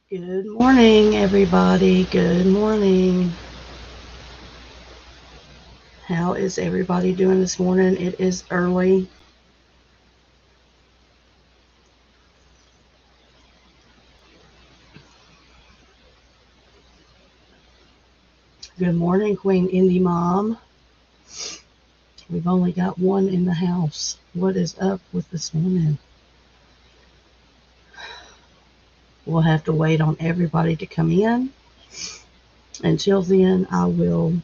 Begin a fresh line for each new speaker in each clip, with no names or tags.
Good morning, everybody. Good morning. How is everybody doing this morning? It is early. Good morning, Queen Indie Mom. We've only got one in the house. What is up with this morning? We'll have to wait on everybody to come in. Until then, I will.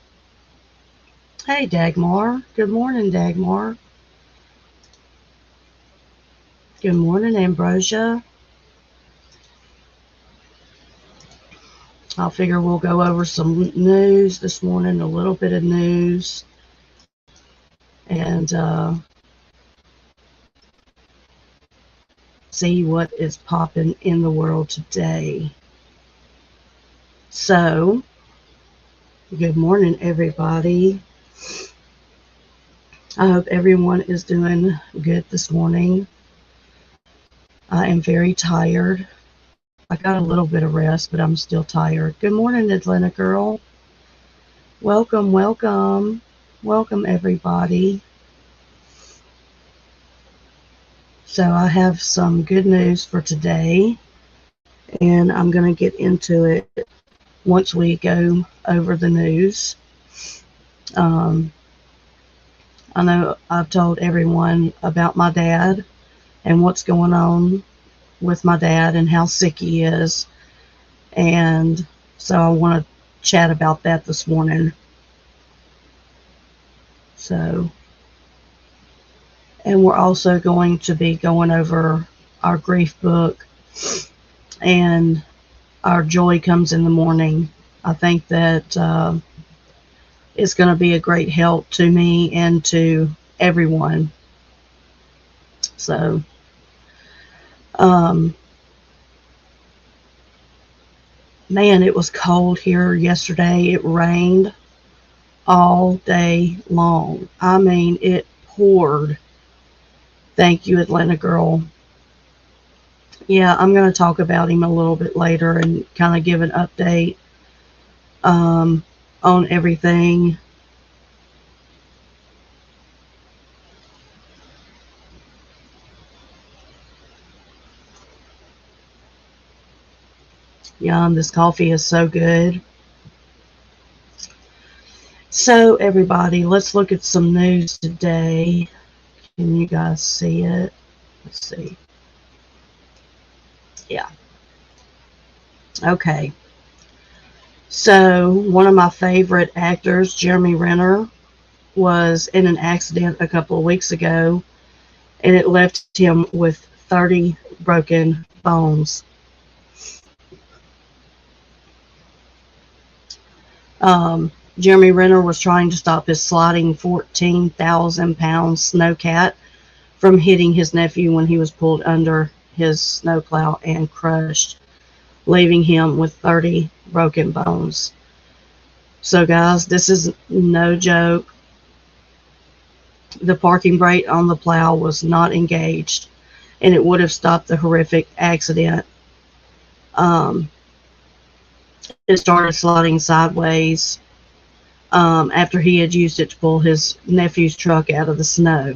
Hey, Dagmar. Good morning, Dagmar. Good morning, Ambrosia. I figure we'll go over some news this morning, a little bit of news, and see what is popping in the world today. So, good morning, everybody. I hope everyone is doing good this morning. I am very tired. I got a little bit of rest, but I'm still tired. Good morning, Atlanta girl. Welcome, welcome. Welcome, everybody. So, I have some good news for today, and I'm going to get into it once we go over the news. I know I've told everyone about my dad and what's going on with my dad and how sick he is. And so I want to chat about that this morning. So, and we're also going to be going over our grief book and our joy comes in the morning. I think that it's going to be a great help to me and to everyone. So, man, it was cold here yesterday. It rained all day long. I mean, it poured. Thank you, Atlanta girl. Yeah, I'm going to talk about him a little bit later and kind of give an update on everything. Yum, this coffee is so good. So, everybody, let's look at some news today. Can you guys see it? Let's see. Yeah. Okay. So, one of my favorite actors, Jeremy Renner, was in an accident a couple of weeks ago, and it left him with 30 broken bones. Jeremy Renner was trying to stop his sliding 14,000-pound snowcat from hitting his nephew when he was pulled under his snowplow and crushed, leaving him with 30 broken bones. So, guys, this is no joke. The parking brake on the plow was not engaged, and it would have stopped the horrific accident. It started sliding sideways after he had used it to pull his nephew's truck out of the snow.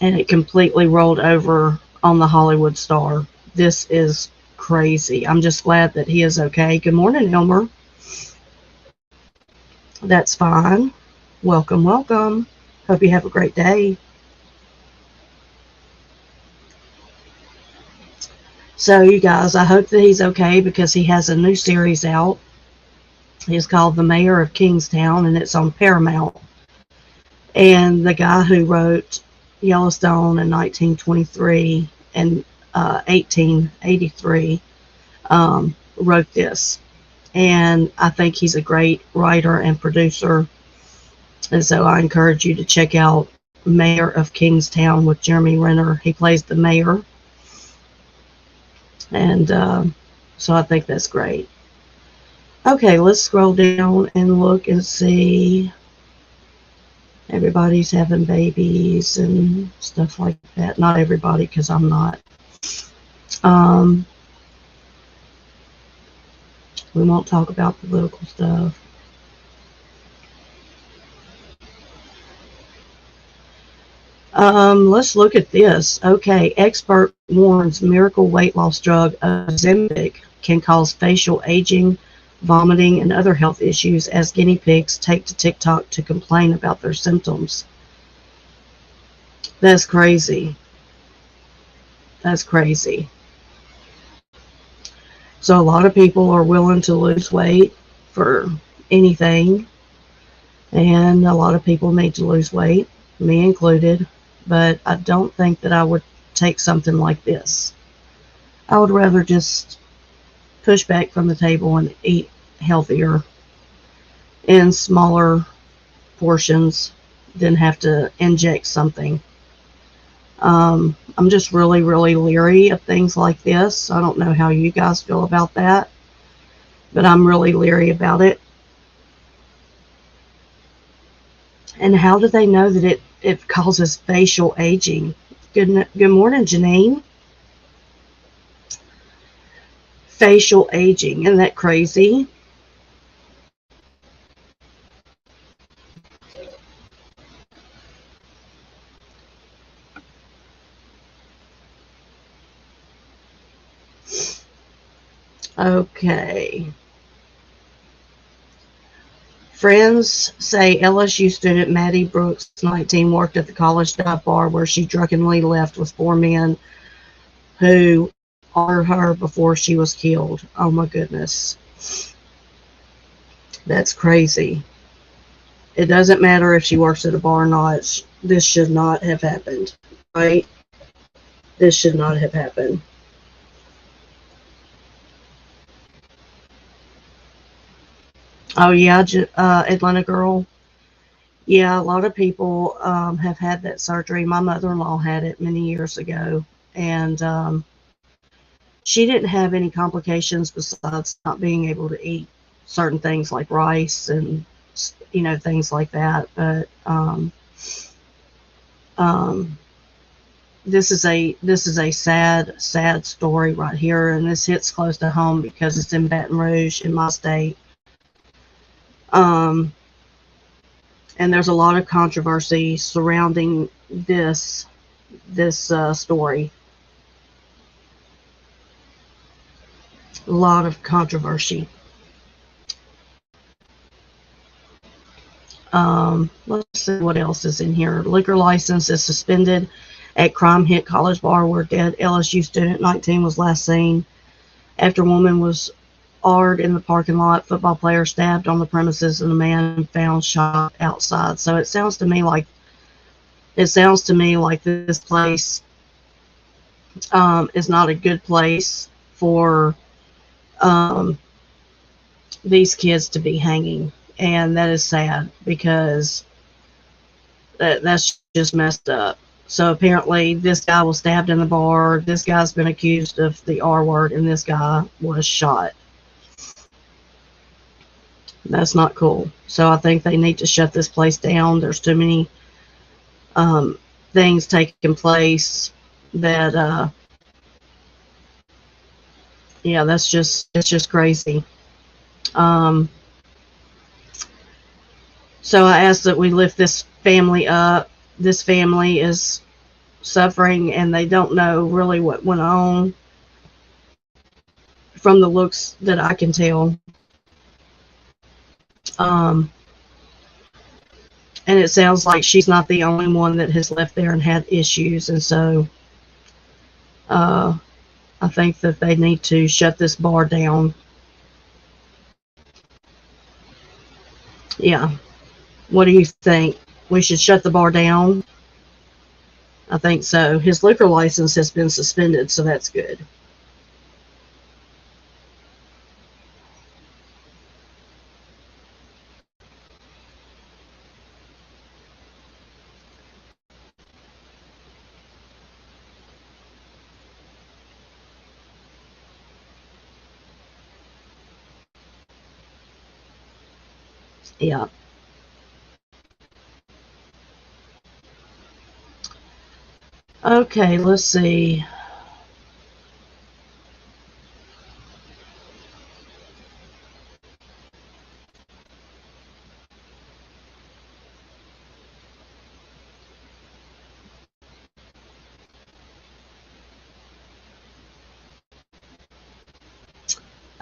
And it completely rolled over on the Hollywood star. This is crazy. I'm just glad that he is okay. Good morning, Elmer. That's fine. Welcome, welcome. Hope you have a great day. So, you guys, I hope that he's okay because he has a new series out. It's called The Mayor of Kingstown, and it's on Paramount. And the guy who wrote Yellowstone in 1923 and 1883 wrote this. And I think he's a great writer and producer. And so I encourage you to check out Mayor of Kingstown with Jeremy Renner. He plays the mayor. And so I think that's great. Okay, let's scroll down and look and see. Everybody's having babies and stuff like that. Not everybody, because I'm not. We won't talk about political stuff. Let's look at this. Okay, expert warns miracle weight loss drug Ozempic can cause facial aging, vomiting, and other health issues as guinea pigs take to TikTok to complain about their symptoms. That's crazy. That's crazy. So a lot of people are willing to lose weight for anything, and a lot of people need to lose weight, me included, but I don't think that I would take something like this. I would rather just push back from the table and eat healthier in smaller portions than have to inject something. I'm just really, really leery of things like this. I don't know how you guys feel about that, but I'm really leery about it. And how do they know that it causes facial aging? Good morning, Janine. Facial aging, isn't that crazy? Okay. Friends say LSU student Maddie Brooks, 19, worked at the college dive bar where she drunkenly left with four men who honored her before she was killed. Oh my goodness. That's crazy. It doesn't matter if she works at a bar or not. This should not have happened, right? This should not have happened. Oh, yeah, Atlanta girl. Yeah, a lot of people have had that surgery. My mother-in-law had it many years ago, and she didn't have any complications besides not being able to eat certain things like rice and things like that. But um, this is a sad story right here, and this hits close to home because it's in Baton Rouge in my state. Um, and there's a lot of controversy surrounding this story. A lot of controversy. Let's see what else is in here. Liquor license is suspended at crime hit college bar where dead LSU student 19 was last seen after a woman was AR'd in the parking lot. Football player stabbed on the premises and a man found shot outside. So it sounds to me like this place is not a good place for um, these kids to be hanging, and that is sad because that's just messed up. So apparently, this guy was stabbed in the bar. This guy's been accused of the R word, and this guy was shot. That's not cool. So I think they need to shut this place down. There's too many um, things taking place that, yeah, it's just crazy. Um, so I ask that we lift this family up. This family is suffering, and they don't know really what went on from the looks that I can tell. Um, and it sounds like she's not the only one that has left there and had issues, and so uh, I think that they need to shut this bar down. Yeah. What do you think? We should shut the bar down? I think so. His liquor license has been suspended, so that's good. Yeah. Okay, let's see.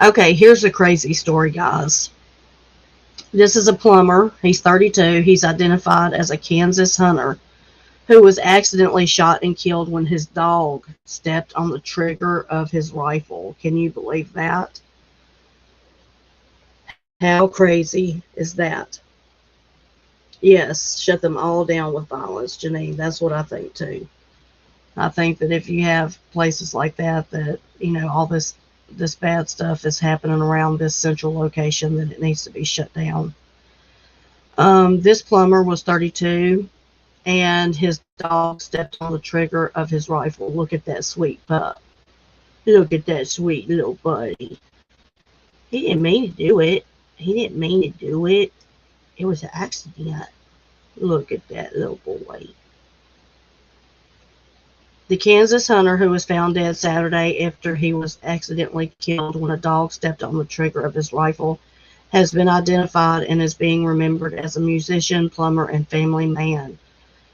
Okay, here's a crazy story, guys. This is a plumber. He's 32. He's identified as a Kansas hunter who was accidentally shot and killed when his dog stepped on the trigger of his rifle. Can you believe that? How crazy is that? Yes, shut them all down with violence, Janine. That's what I think too. I think that if you have places like that, that all this bad stuff is happening around this central location, that it needs to be shut down. This plumber was 32, and his dog stepped on the trigger of his rifle. Look at that sweet pup. Look at that sweet little buddy. He didn't mean to do it. He didn't mean to do it. It was an accident. Look at that little boy. The Kansas hunter who was found dead Saturday after he was accidentally killed when a dog stepped on the trigger of his rifle has been identified and is being remembered as a musician, plumber, and family man.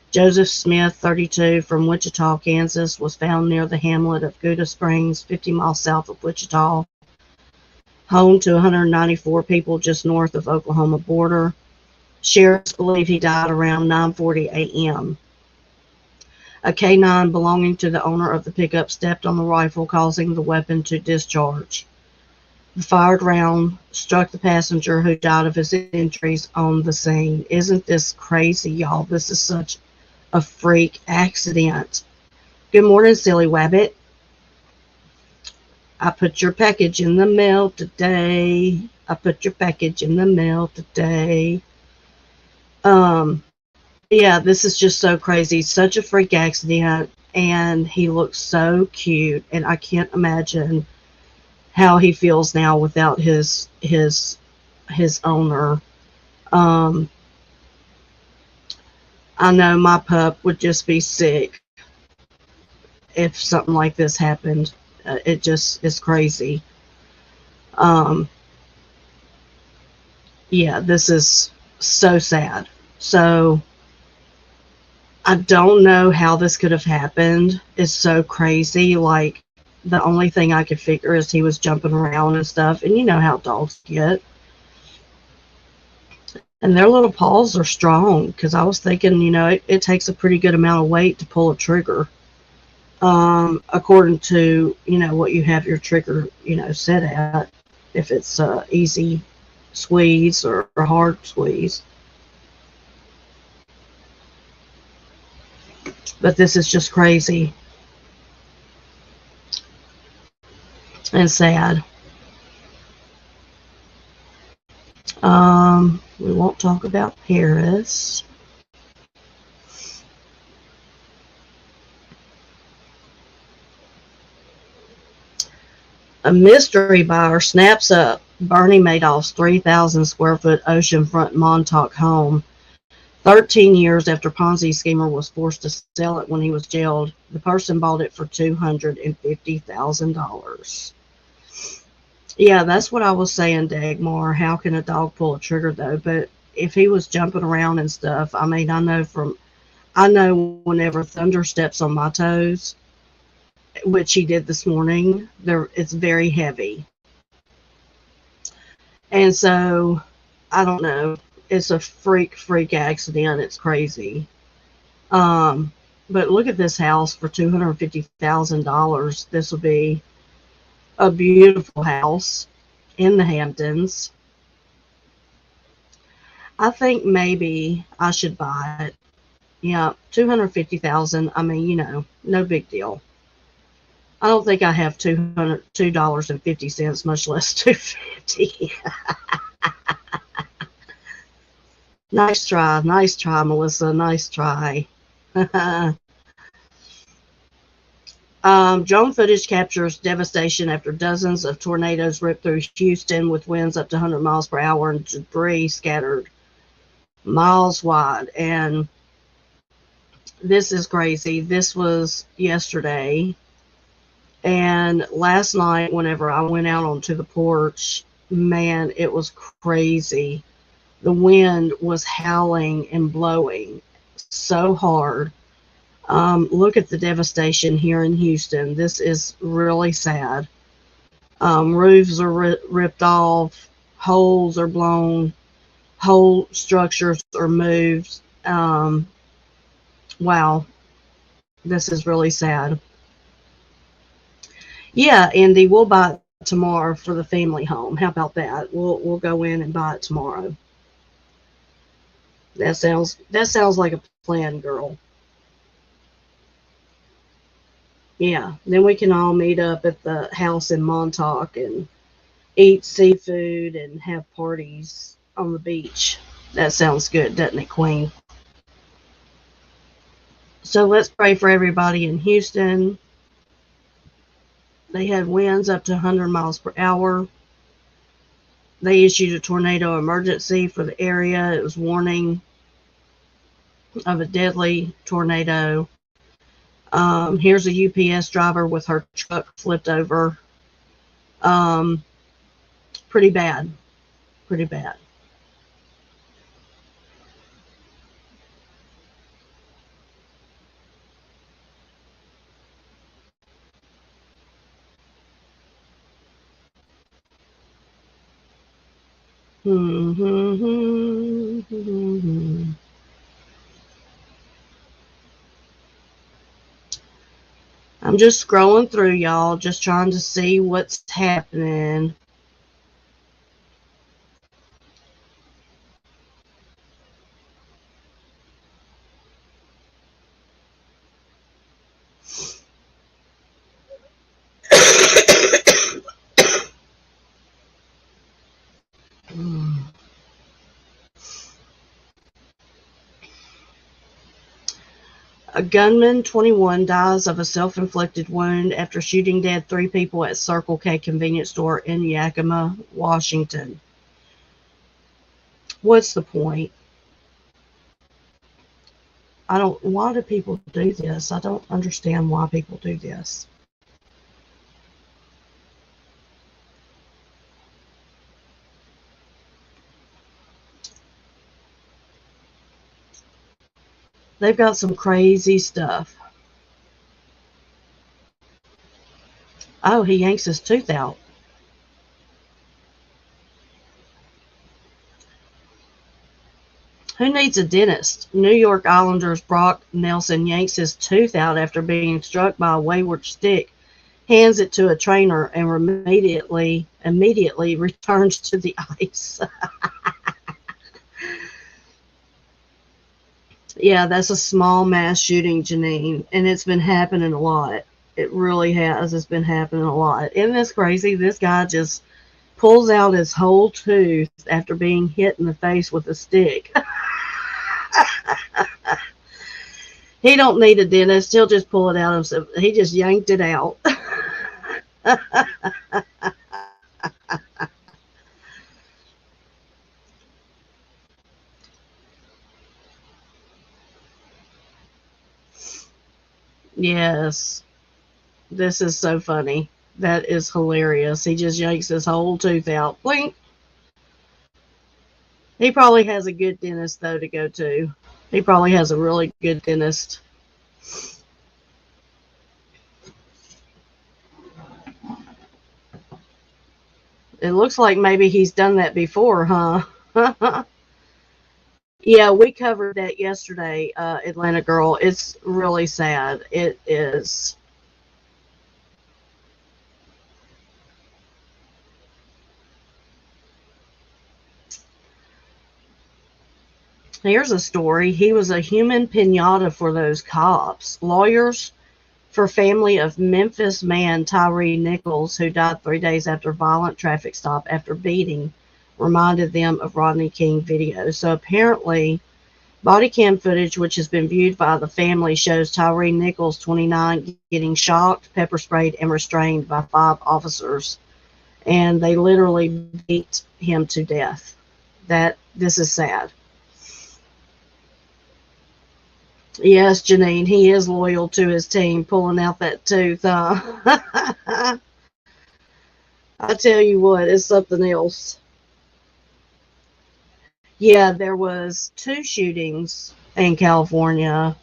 Joseph Smith, 32, from Wichita, Kansas, was found near the hamlet of Gouda Springs, 50 miles south of Wichita, home to 194 people just north of Oklahoma border. Sheriffs believe he died around 9:40 a.m. A K-9 belonging to the owner of the pickup stepped on the rifle, causing the weapon to discharge. The fired round struck the passenger, who died of his injuries on the scene. Isn't this crazy, y'all? This is such a freak accident. Good morning, silly wabbit. I put your package in the mail today. I put your package in the mail today. Yeah, this is just so crazy. Such a freak accident, and he looks so cute, and I can't imagine how he feels now without his owner. I know my pup would just be sick if something like this happened. It just is crazy. Yeah, this is so sad. So I don't know how this could have happened. It's so crazy. Like, the only thing I could figure is he was jumping around and stuff. And you know how dogs get. And their little paws are strong. Because I was thinking, it takes a pretty good amount of weight to pull a trigger. According to, what you have your trigger, set at. If it's easy squeeze or hard squeeze. But this is just crazy and sad. We won't talk about Paris. A mystery buyer snaps up Bernie Madoff's 3,000 square foot oceanfront Montauk home 13 years after Ponzi schemer was forced to sell it when he was jailed. The person bought it for $250,000. Yeah, that's what I was saying, Dagmar. How can a dog pull a trigger, though? But if he was jumping around and stuff, I mean, I know whenever Thunder steps on my toes, which he did this morning, it's very heavy. And so, I don't know. It's a freak accident. It's crazy. But look at this house for $250,000. This will be a beautiful house in the Hamptons. I think maybe I should buy it. Yeah, $250,000. I mean, no big deal. I don't think I have $2.50, much less $2.50. Nice try, Melissa. Nice try. Drone footage captures devastation after dozens of tornadoes ripped through Houston with winds up to 100 miles per hour and debris scattered miles wide. And this is crazy. This was yesterday. And last night, whenever I went out onto the porch, man, it was crazy. The wind was howling and blowing so hard. Look at the devastation here in Houston. This is really sad. Roofs are ripped off, holes are blown, whole structures are moved. Wow, this is really sad. Yeah, Andy, we'll buy it tomorrow for the family home. How about that? We'll go in and buy it tomorrow. That sounds like a plan, girl. Yeah. Then we can all meet up at the house in Montauk and eat seafood and have parties on the beach. That sounds good, doesn't it, Queen? So let's pray for everybody in Houston. They had winds up to 100 miles per hour. They issued a tornado emergency for the area. It was warning of a deadly tornado. Here's a UPS driver with her truck flipped over. Um, Pretty bad. Pretty bad. I'm just scrolling through, y'all, just trying to see what's happening. A gunman, 21, dies of a self-inflicted wound after shooting dead 3 people at Circle K convenience store in Yakima, Washington. What's the point? Why do people do this? I don't understand why people do this. They've got some crazy stuff. Oh, he yanks his tooth out. Who needs a dentist? New York Islanders Brock Nelson yanks his tooth out after being struck by a wayward stick, hands it to a trainer, and immediately returns to the ice. Yeah, that's a small mass shooting, Janine, and it's been happening a lot. It really has. It's been happening a lot. Isn't this crazy? This guy just pulls out his whole tooth after being hit in the face with a stick. He don't need a dentist. He'll just pull it out himself. He just yanked it out. Yes, this is so funny. That is hilarious. He just yanks his whole tooth out. Blink. He probably has a good dentist, though, to go to. He probably has a really good dentist. It looks like maybe he's done that before, huh? Yeah, we covered that yesterday, Atlanta Girl. It's really sad. It is. Here's a story. He was a human pinata for those cops. Lawyers for family of Memphis man Tyree Nichols, who died 3 days after violent traffic stop after beating, reminded them of Rodney King video. So apparently, body cam footage, which has been viewed by the family, shows Tyree Nichols, 29, getting shocked, pepper sprayed, and restrained by 5 officers. And they literally beat him to death. This is sad. Yes, Janine, he is loyal to his team, pulling out that tooth. I tell you what, it's something else. Yeah, there was 2 shootings in California.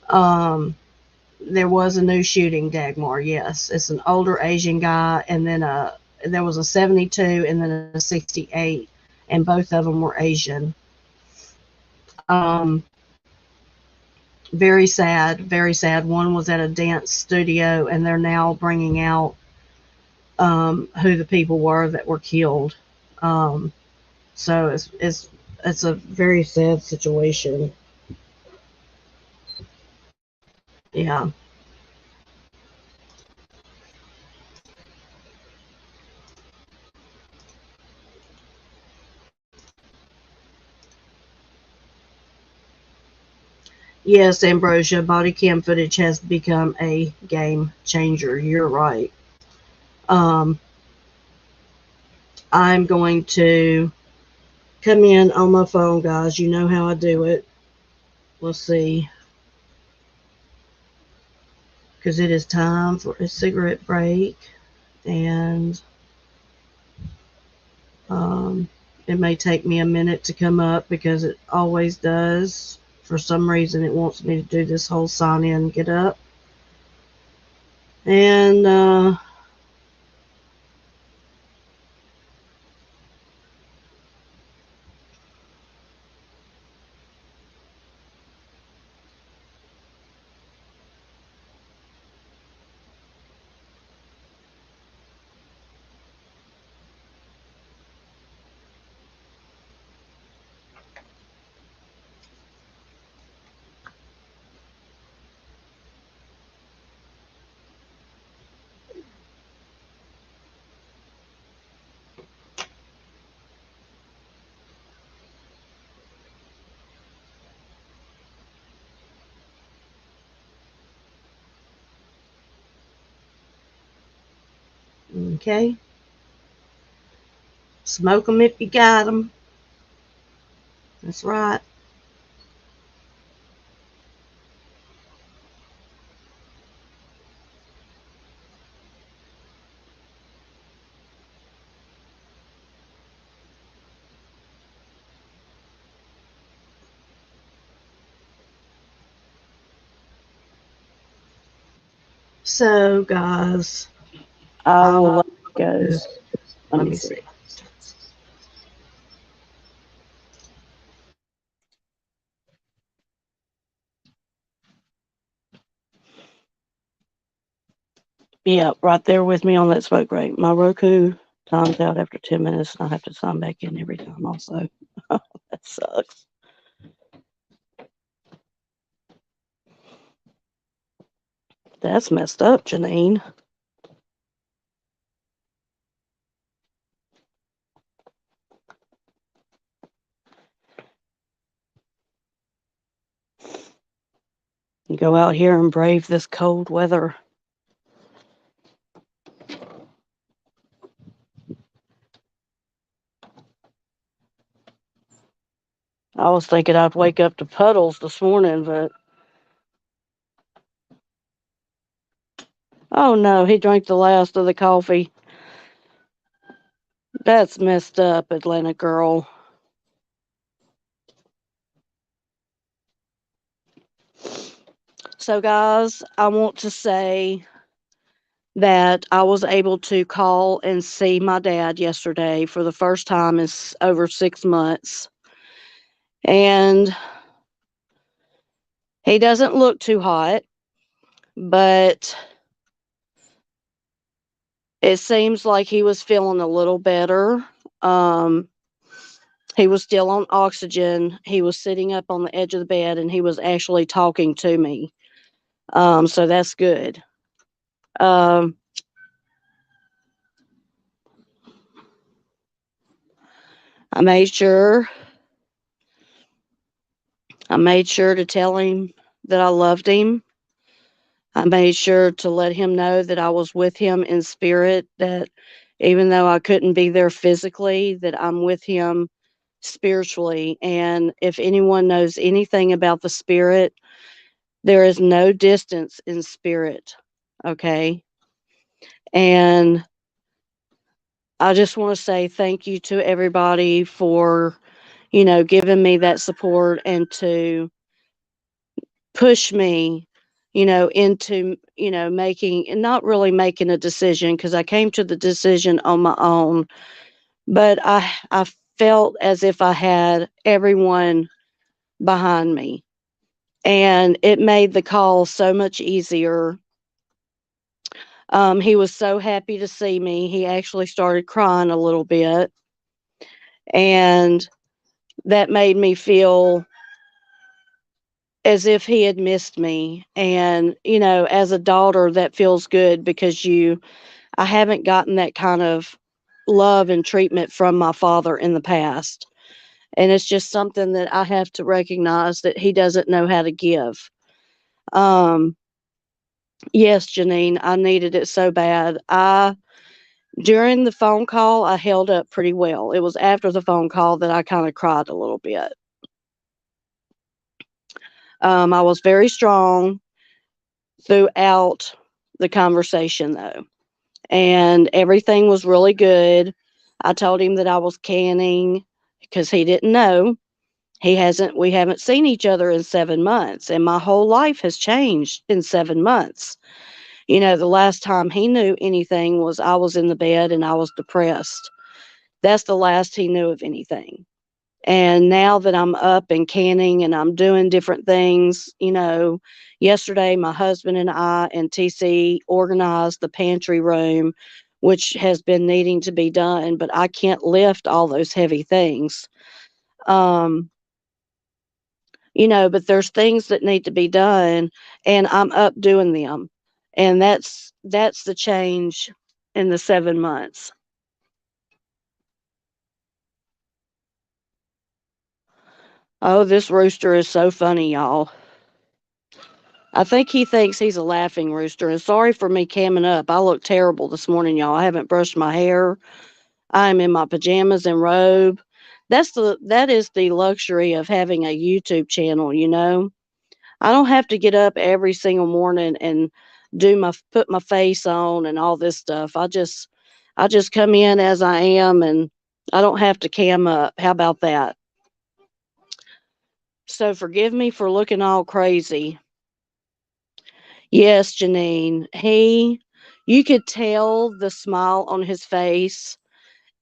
Um, there was a new shooting, Dagmar. Yes, it's an older Asian guy, and then there was a 72 and then a 68, and both of them were Asian. Um, Very sad, very sad. One was at a dance studio, and they're now bringing out who the people were that were killed. Um, so it's a very sad situation. Yeah. Yes, Ambrosia, body cam footage has become a game changer. You're right. Um, I'm going to come in on my phone, guys. You know how I do it. Let's see. Because it is time for a cigarette break. And um, it may take me a minute to come up because it always does. For some reason, it wants me to do this whole sign in, get up. And okay. Smoke 'em if you got 'em. That's right. So, guys,
I will
I'll
let it go. Let
let
me
me
see.
see.
Yeah, right there with me on that smoke break. My Roku times out after 10 minutes, and I have to sign back in every time also. That sucks. That's messed up, Janine. You go out here and brave this cold weather. I was thinking I'd wake up to puddles this morning, but oh no, he drank the last of the coffee. That's messed up, Atlanta girl. So, guys, I want to say that I was able to call and see my dad yesterday for the first time in over 6 months. And he doesn't look too hot, but it seems like he was feeling a little better. Um, he was still on oxygen. He was sitting up on the edge of the bed and he was actually talking to me. So that's good. Um, I made sure I made sure to tell him that I loved him. I made sure to let him know that I was with him in spirit, that even though I couldn't be there physically, that I'm with him spiritually. And if anyone knows anything about the spirit, there is no distance in spirit. Okay. And I just want to say thank you to everybody for, giving me that support and to push me, into, making and not really making a decision because I came to the decision on my own. But I felt as if I had everyone behind me. And it made the call so much easier. He was so happy to see me. He actually started crying a little bit. And that made me feel as if he had missed me. And, as a daughter, that feels good because I haven't gotten that kind of love and treatment from my father in the past. And it's just something that I have to recognize that he doesn't know how to give. Um, yes, Janine, I needed it so bad. During the phone call, I held up pretty well. It was after the phone call that I kind of cried a little bit. I was very strong throughout the conversation, though, and everything was really good. I told him that I was canning because he didn't know. We haven't seen each other in 7 months, and my whole life has changed in 7 months. The last time he knew anything was I was in the bed and I was depressed. That's the last he knew of anything. And now that I'm up and canning and I'm doing different things, yesterday my husband and I and TC organized the pantry room, which has been needing to be done, but I can't lift all those heavy things. Um, but there's things that need to be done and I'm up doing them. And that's the change in the 7 months. Oh, this rooster is so funny, y'all. I think he thinks he's a laughing rooster. And sorry for me camming up. I look terrible this morning, y'all. I haven't brushed my hair. I'm in my pajamas and robe. That is the luxury of having a YouTube channel. I don't have to get up every single morning and put my face on and all this stuff. I just come in as I am and I don't have to cam up. How about that? So forgive me for looking all crazy. Yes, Janine. You could tell the smile on his face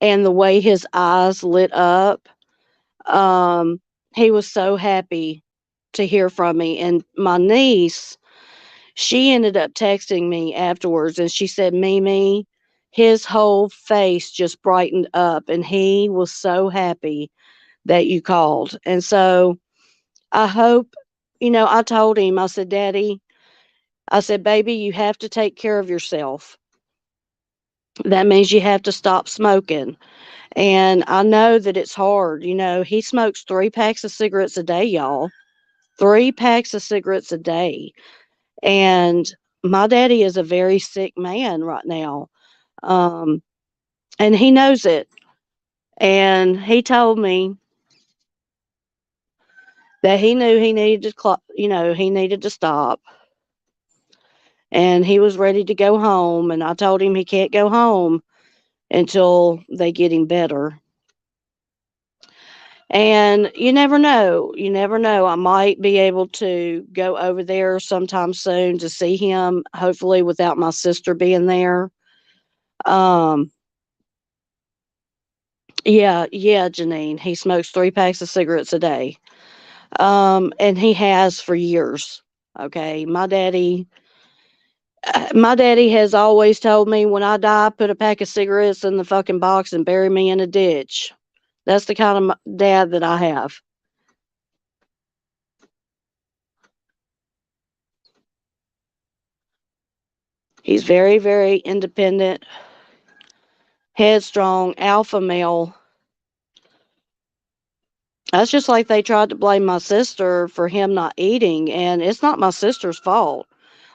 and the way his eyes lit up. Um, he was so happy to hear from me. And my niece, she ended up texting me afterwards and she said, Mimi, his whole face just brightened up and he was so happy that you called. And so I hope, I told him, I said, Daddy, I said, baby, you have to take care of yourself. That means you have to stop smoking. And I know that it's hard. He smokes 3 packs of cigarettes a day, y'all. 3 packs of cigarettes a day. And my daddy is a very sick man right now. Um, and he knows it. And he told me that he knew he needed to, he needed to stop. And he was ready to go home. And I told him he can't go home until they get him better. And you never know. You never know. I might be able to go over there sometime soon to see him, hopefully without my sister being there. Um, yeah, Janine. He smokes 3 packs of cigarettes a day. And he has for years. Okay. My daddy has always told me when I die, put a pack of cigarettes in the fucking box and bury me in a ditch. That's the kind of dad that I have. He's very, very independent, headstrong, alpha male. That's just like they tried to blame my sister for him not eating, and it's not my sister's fault.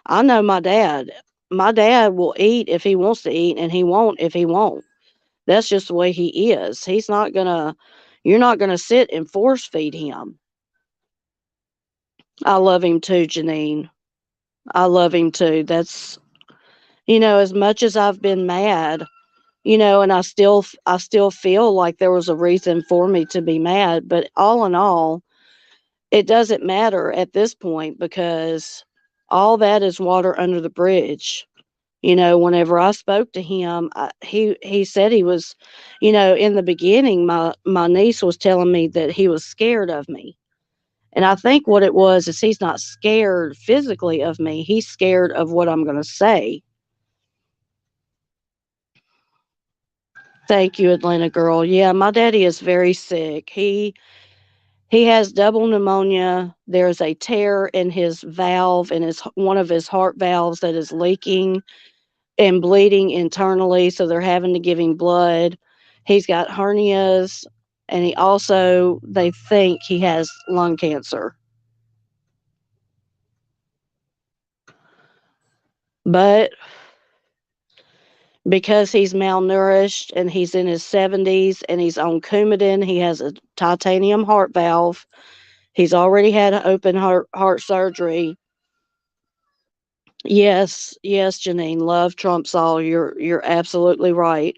I know my dad. My dad will eat if he wants to eat, and he won't if he won't. That's just the way he is. You're not gonna sit and force feed him. I love him too, Janine. I love him too. As much as I've been mad, and I still feel like there was a reason for me to be mad, but all in all, it doesn't matter at this point because All that is water under the bridge. Whenever I spoke to him, he said he was, in the beginning, my niece was telling me that he was scared of me. And I think what it was is he's not scared physically of me. He's scared of what I'm going to say. Thank you, Atlanta girl. Yeah, my daddy is very sick. He has double pneumonia. There's a tear in his valve, in his one of his heart valves that is leaking and bleeding internally, so they're having to give him blood. He's got hernias, and they think he has lung cancer. But because he's malnourished and he's in his 70s and he's on Coumadin, he has a titanium heart valve. He's already had an open heart surgery. Yes, Janine, love trumps all. You're absolutely right.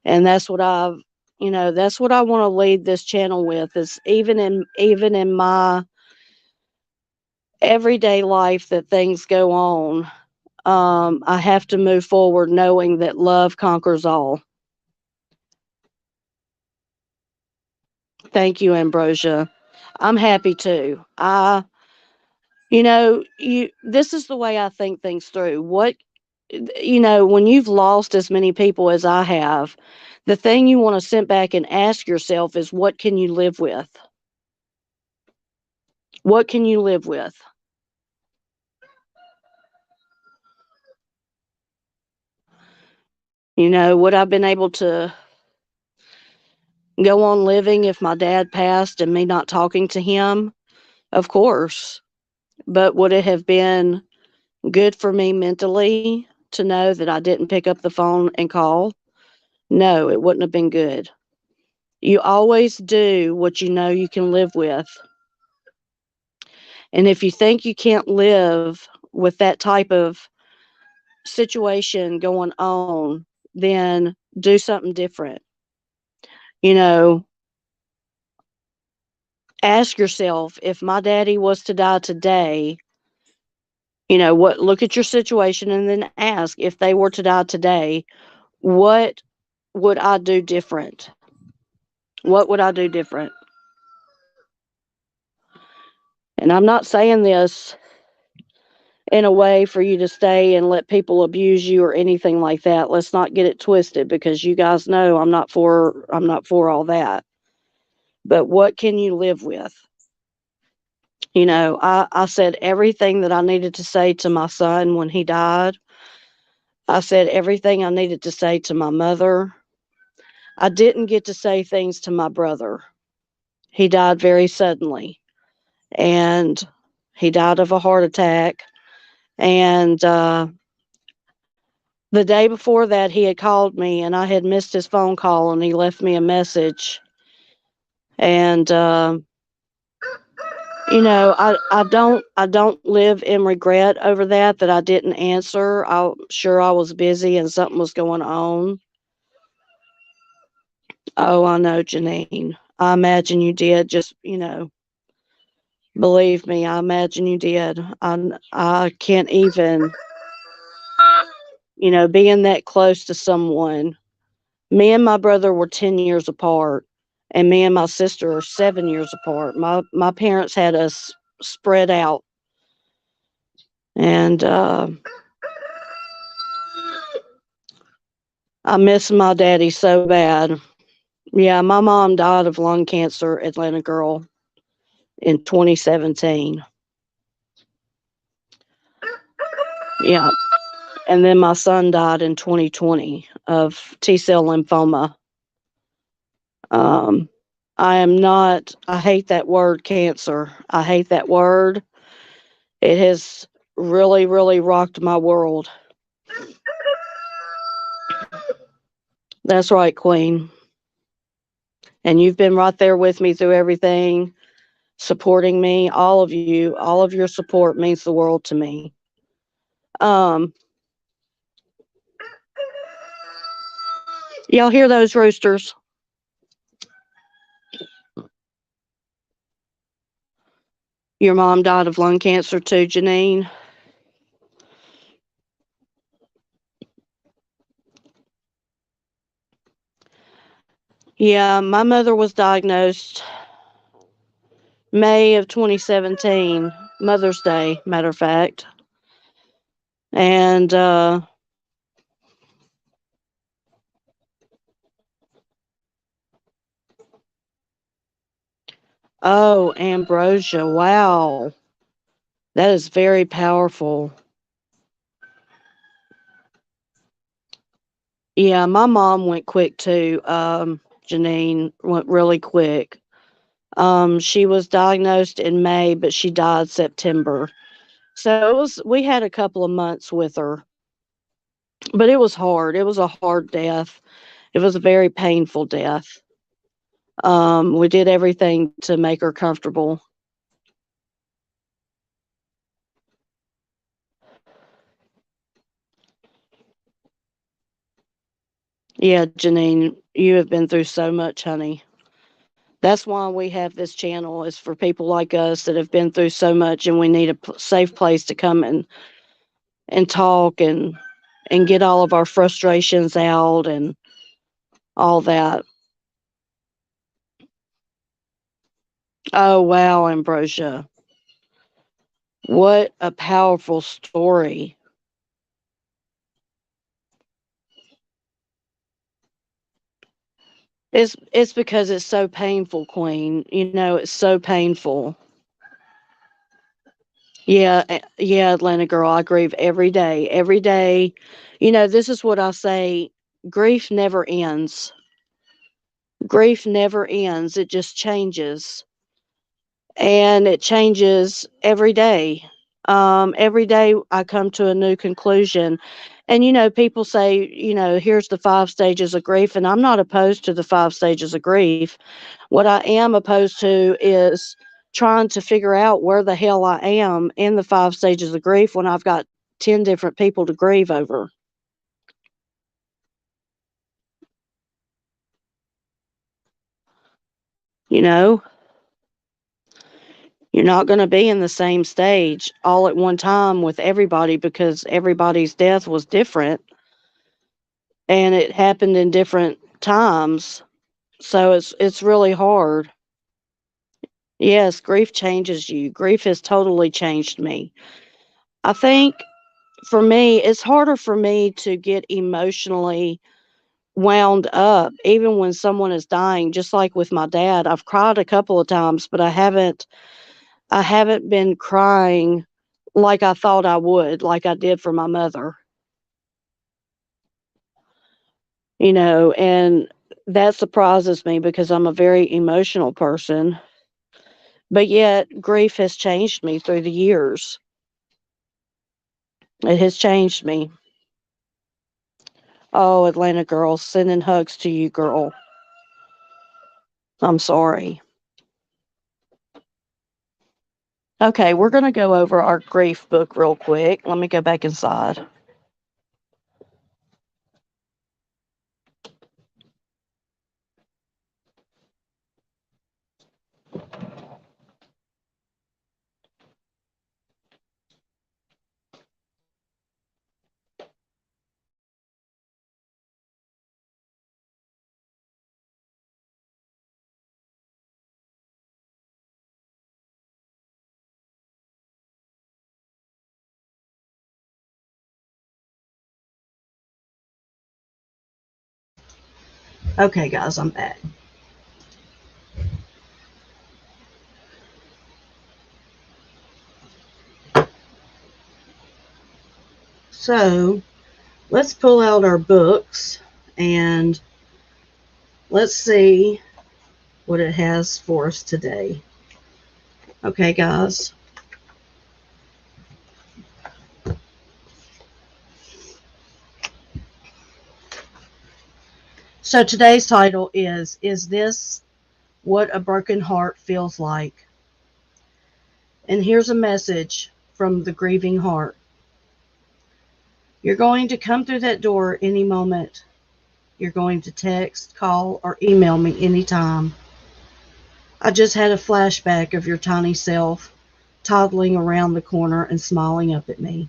And that's what I want to lead this channel with, is even in my everyday life that things go on, I have to move forward knowing that love conquers all. Thank you, Ambrosia. I'm happy too. You this is the way I think things through. When you've lost as many people as I have, the thing you want to sit back and ask yourself is, what can you live with? What can you live with? Would I've been able to go on living if my dad passed and me not talking to him? Of course. But would it have been good for me mentally to know that I didn't pick up the phone and call? No, it wouldn't have been good. You always do what you know you can live with. And if you think you can't live with that type of situation going on, then do something different. You know, ask yourself, if my daddy was to die today, look at your situation and then ask, if they were to die today, what would I do different? What would I do different? And I'm not saying this in a way for you to stay and let people abuse you or anything like that. Let's not get it twisted, because you guys know I'm not for all that. But what can you live with? I said everything that I needed to say to my son when he died. I said everything I needed to say to my mother. I didn't get to say things to my brother. He died very suddenly, and he died of a heart attack. And the day before that, he had called me, and I had missed his phone call, and he left me a message. And I don't live in regret over that I didn't answer. I'm sure I was busy and something was going on. Oh, I know, Janine. I imagine you did. Just, believe me, I imagine you did. I can't even, being that close to someone. Me and my brother were 10 years apart, and me and my sister are 7 years apart. My parents had us spread out, and I miss my daddy so bad. Yeah, my mom died of lung cancer, Atlanta girl, in 2017. Yeah. And then my son died in 2020 of T cell lymphoma. Um, I hate that word, cancer. I hate that word. It has really, really rocked my world. That's right, Queen. And you've been right there with me through everything, supporting me. All of your support means the world to me. Um, y'all hear those roosters? Your mom died of lung cancer too, Janine. Yeah, my mother was diagnosed May of 2017, Mother's Day, matter of fact. And oh, ambrosia. Wow. That is very powerful. Yeah, my mom went quick too. Janine went really quick. She was diagnosed in May, but she died September. So we had a couple of months with her, but it was hard. It was a hard death. It was a very painful death. We did everything to make her comfortable. Yeah, Janine, you have been through so much, honey. That's why we have this channel is for people like us that have been through so much, and we need a safe place to come and talk and get all of our frustrations out and all that. Oh wow, Ambrosia. What a powerful story. It's because it's so painful, Queen. You know, it's so painful. Yeah, yeah, Atlanta girl, I grieve every day. Every day. You know, this is what I say, grief never ends. Grief never ends. It just changes. And it changes every day. Every day I come to a new conclusion. And, you know, people say, you know, here's the 5 stages of grief. And I'm not opposed to the 5 stages of grief. What I am opposed to is trying to figure out where the hell I am in the 5 stages of grief when I've got 10 different people to grieve over. You know, you're not going to be in the same stage all at one time with everybody because everybody's death was different and it happened in different times. So it's really hard. Yes, grief changes you. Grief has totally changed me. I think for me, it's harder for me to get emotionally wound up even when someone is dying, just like with my dad. I've cried a couple of times, but I haven't been crying like I thought I would, like I did for my mother, you know, and that surprises me because I'm a very emotional person. But yet, grief has changed me through the years. It has changed me. Oh, Atlanta girl, sending hugs to you, girl. I'm sorry. Okay, we're going to go over our grief book real quick. Let me go back inside.
Okay, guys, I'm back. So let's pull out our books and let's see what it has for us today. Okay, guys. So today's title Is This What a Broken Heart Feels Like? And here's a message from the grieving heart. You're going to come through that door any moment. You're going to text, call, or email me anytime. I just had a flashback of your tiny self toddling around the corner and smiling up at me.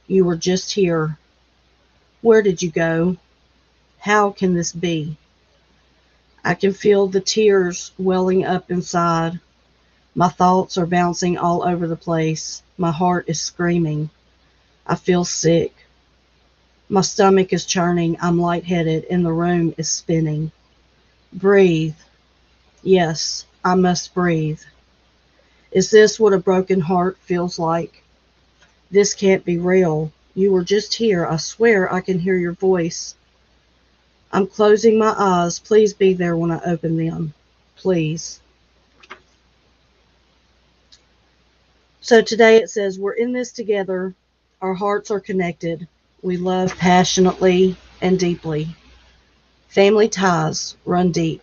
You were just here. Where did you go? How can this be? I can feel the tears welling up inside. My thoughts are bouncing all over the place. My heart is screaming. I feel sick. My stomach is churning. I'm lightheaded and the room is spinning. Breathe. Yes, I must breathe. Is this what a broken heart feels like? This can't be real. You were just here. I swear I can hear your voice. I'm closing my eyes. Please be there when I open them. Please. So today it says, we're in this together. Our hearts are connected. We love passionately and deeply. Family ties run deep.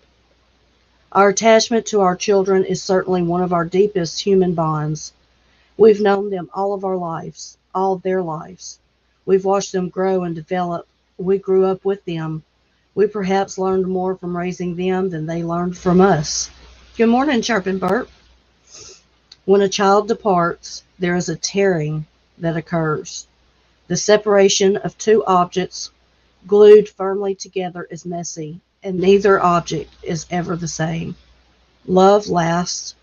Our attachment to our children is certainly one of our deepest human bonds. We've known them all of our lives, all of their lives. We've watched them grow and develop. We grew up with them. We perhaps learned more from raising them than they learned from us. Good morning, Chirp and Burp. When a child departs, there is a tearing that occurs. The separation of two objects glued firmly together is messy, and neither object is ever the same. Love lasts,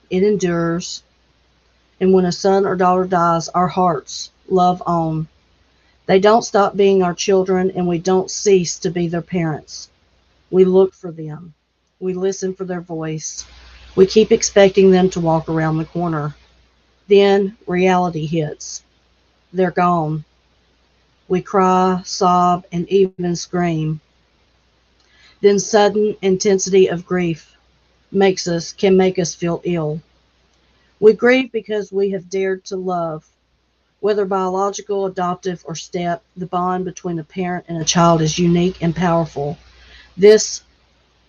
it endures, and when a son or daughter dies, our hearts love on. They don't stop being our children, and we don't cease to be their parents. We look for them. We listen for their voice. We keep expecting them to walk around the corner. Then reality hits. They're gone. We cry, sob, and even scream. Then sudden intensity of grief can make us feel ill. We grieve because we have dared to love. Whether biological, adoptive, or step, the bond between a parent and a child is unique and powerful. This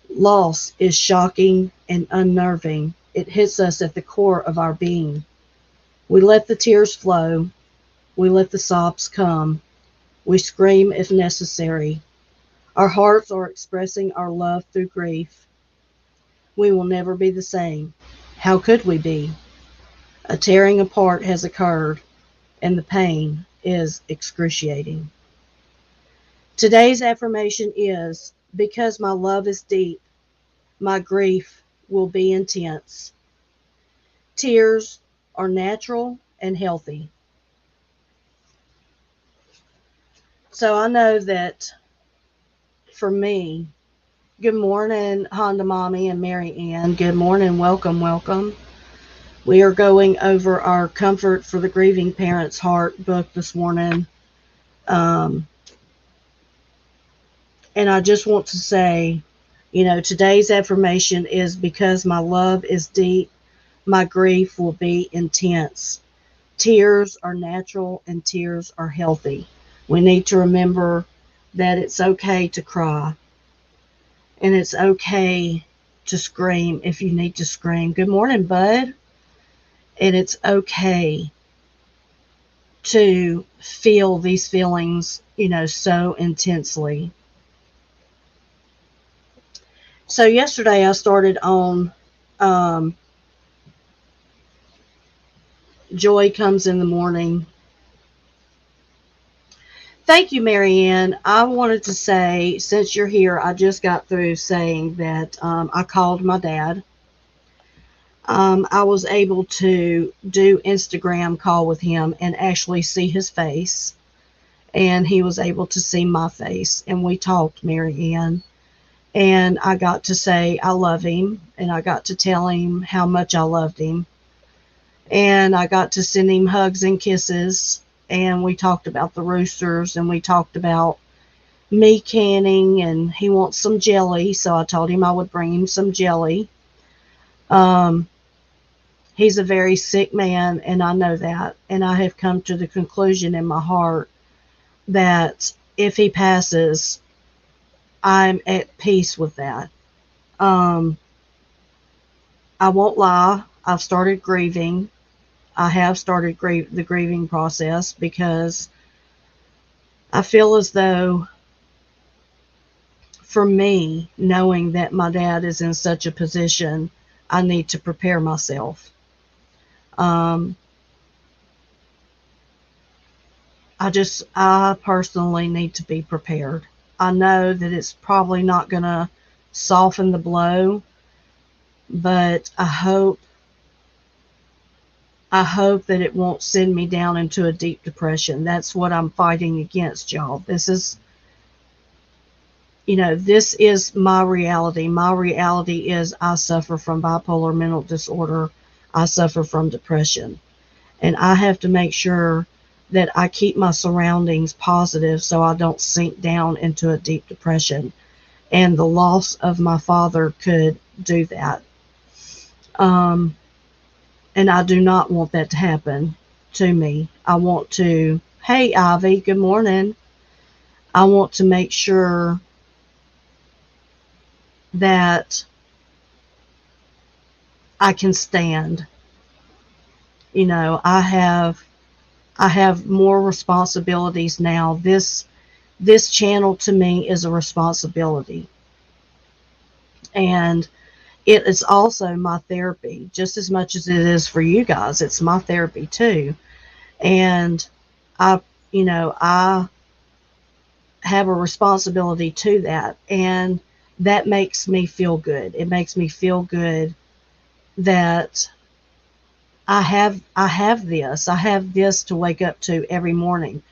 loss is shocking and unnerving. It hits us at the core of our being. We let the tears flow. We let the sobs come. We scream if necessary. Our hearts are expressing our love through grief. We will never be the same. How could we be? A tearing apart has occurred, and the pain is excruciating. Today's affirmation is, because my love is deep, my grief will be intense. Tears are natural and healthy. So I know that for me, good morning, Honda Mommy and Mary Ann. Good morning. Welcome, welcome. We are going over our Comfort for the Grieving Parent's Heart book this morning. And I just want to say, today's affirmation is, because my love is deep, my grief will be intense. Tears are natural and tears are healthy. We need to remember that it's okay to cry. And it's okay to scream if you need to scream. Good morning, bud. And it's okay to feel these feelings, so intensely. So yesterday I started on Joy Comes in the Morning. Thank you, Marianne. I wanted to say, since you're here, I just got through saying that I called my dad. I was able to do Instagram call with him and actually see his face. And he was able to see my face. And we talked, Marianne. And I got to say I love him. And I got to tell him how much I loved him. And I got to send him hugs and kisses. And we talked about the roosters. And we talked about me canning. And he wants some jelly. So I told him I would bring him some jelly. He's a very sick man, and I know that. And I have come to the conclusion in my heart that if he passes, I'm at peace with that. I won't lie. I've started grieving. I have started the grieving process because I feel as though, for me, knowing that my dad is in such a position, I need to prepare myself. I personally need to be prepared. I know that it's probably not going to soften the blow, but I hope that it won't send me down into a deep depression. That's what I'm fighting against, y'all. This is my reality. My reality is I suffer from bipolar mental disorder. I suffer from depression. And I have to make sure that I keep my surroundings positive so I don't sink down into a deep depression. And the loss of my father could do that. Um, and I do not want that to happen to me. I want to, hey, Ivy, good morning. I want to make sure that I can stand. I have more responsibilities now. This channel to me is a responsibility. And it is also my therapy, just as much as it is for you guys. It's my therapy too. And I have a responsibility to that. And that makes me feel good. It makes me feel good that I have this to wake up to every morning.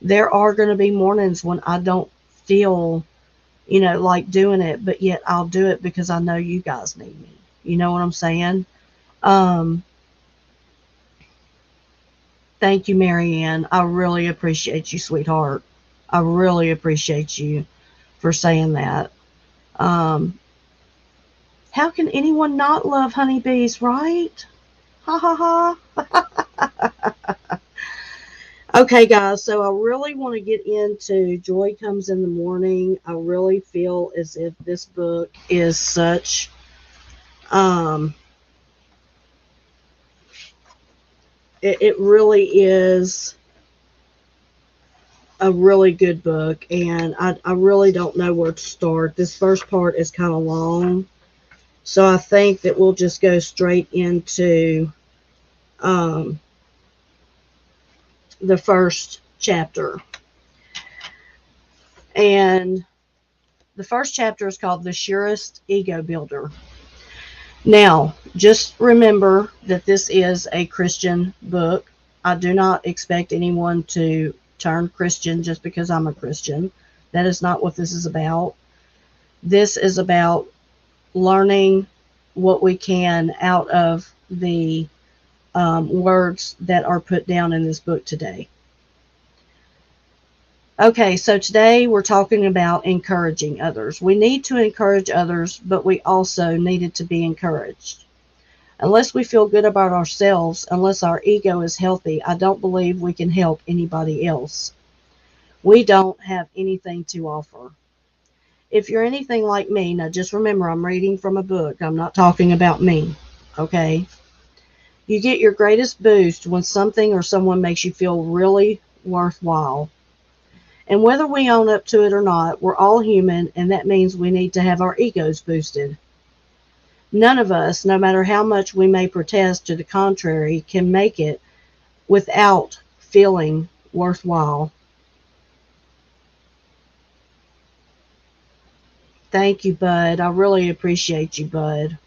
There are going to be mornings when I don't feel, like doing it, but yet I'll do it because I know you guys need me. You know what I'm saying? Um, Thank you, Marianne. I really appreciate you, sweetheart. I really appreciate you for saying that. Um, how can anyone not love honeybees, right? Ha ha ha. Okay, guys, so I really want to get into Joy Comes in the Morning. I really feel as if this book is um, it really is a really good book, and I really don't know where to start. This first part is kind of long, so I think that we'll just go straight into um, the first chapter. And the first chapter is called The Surest Ego Builder. Now, just remember that this is a Christian book. I do not expect anyone to turn Christian just because I'm a Christian. That is not what this is about. This is about learning what we can out of the words that are put down in this book today. Okay, so today we're talking about encouraging others. We need to encourage others, but we also needed to be encouraged. Unless we feel good about ourselves, unless our ego is healthy, I don't believe we can help anybody else. We don't have anything to offer. If you're anything like me, now just remember I'm reading from a book. I'm not talking about me, okay? You get your greatest boost when something or someone makes you feel really worthwhile. And whether we own up to it or not, we're all human, and that means we need to have our egos boosted. None of us, no matter how much we may protest to the contrary, can make it without feeling worthwhile. Thank you, Bud. I really appreciate you, Bud.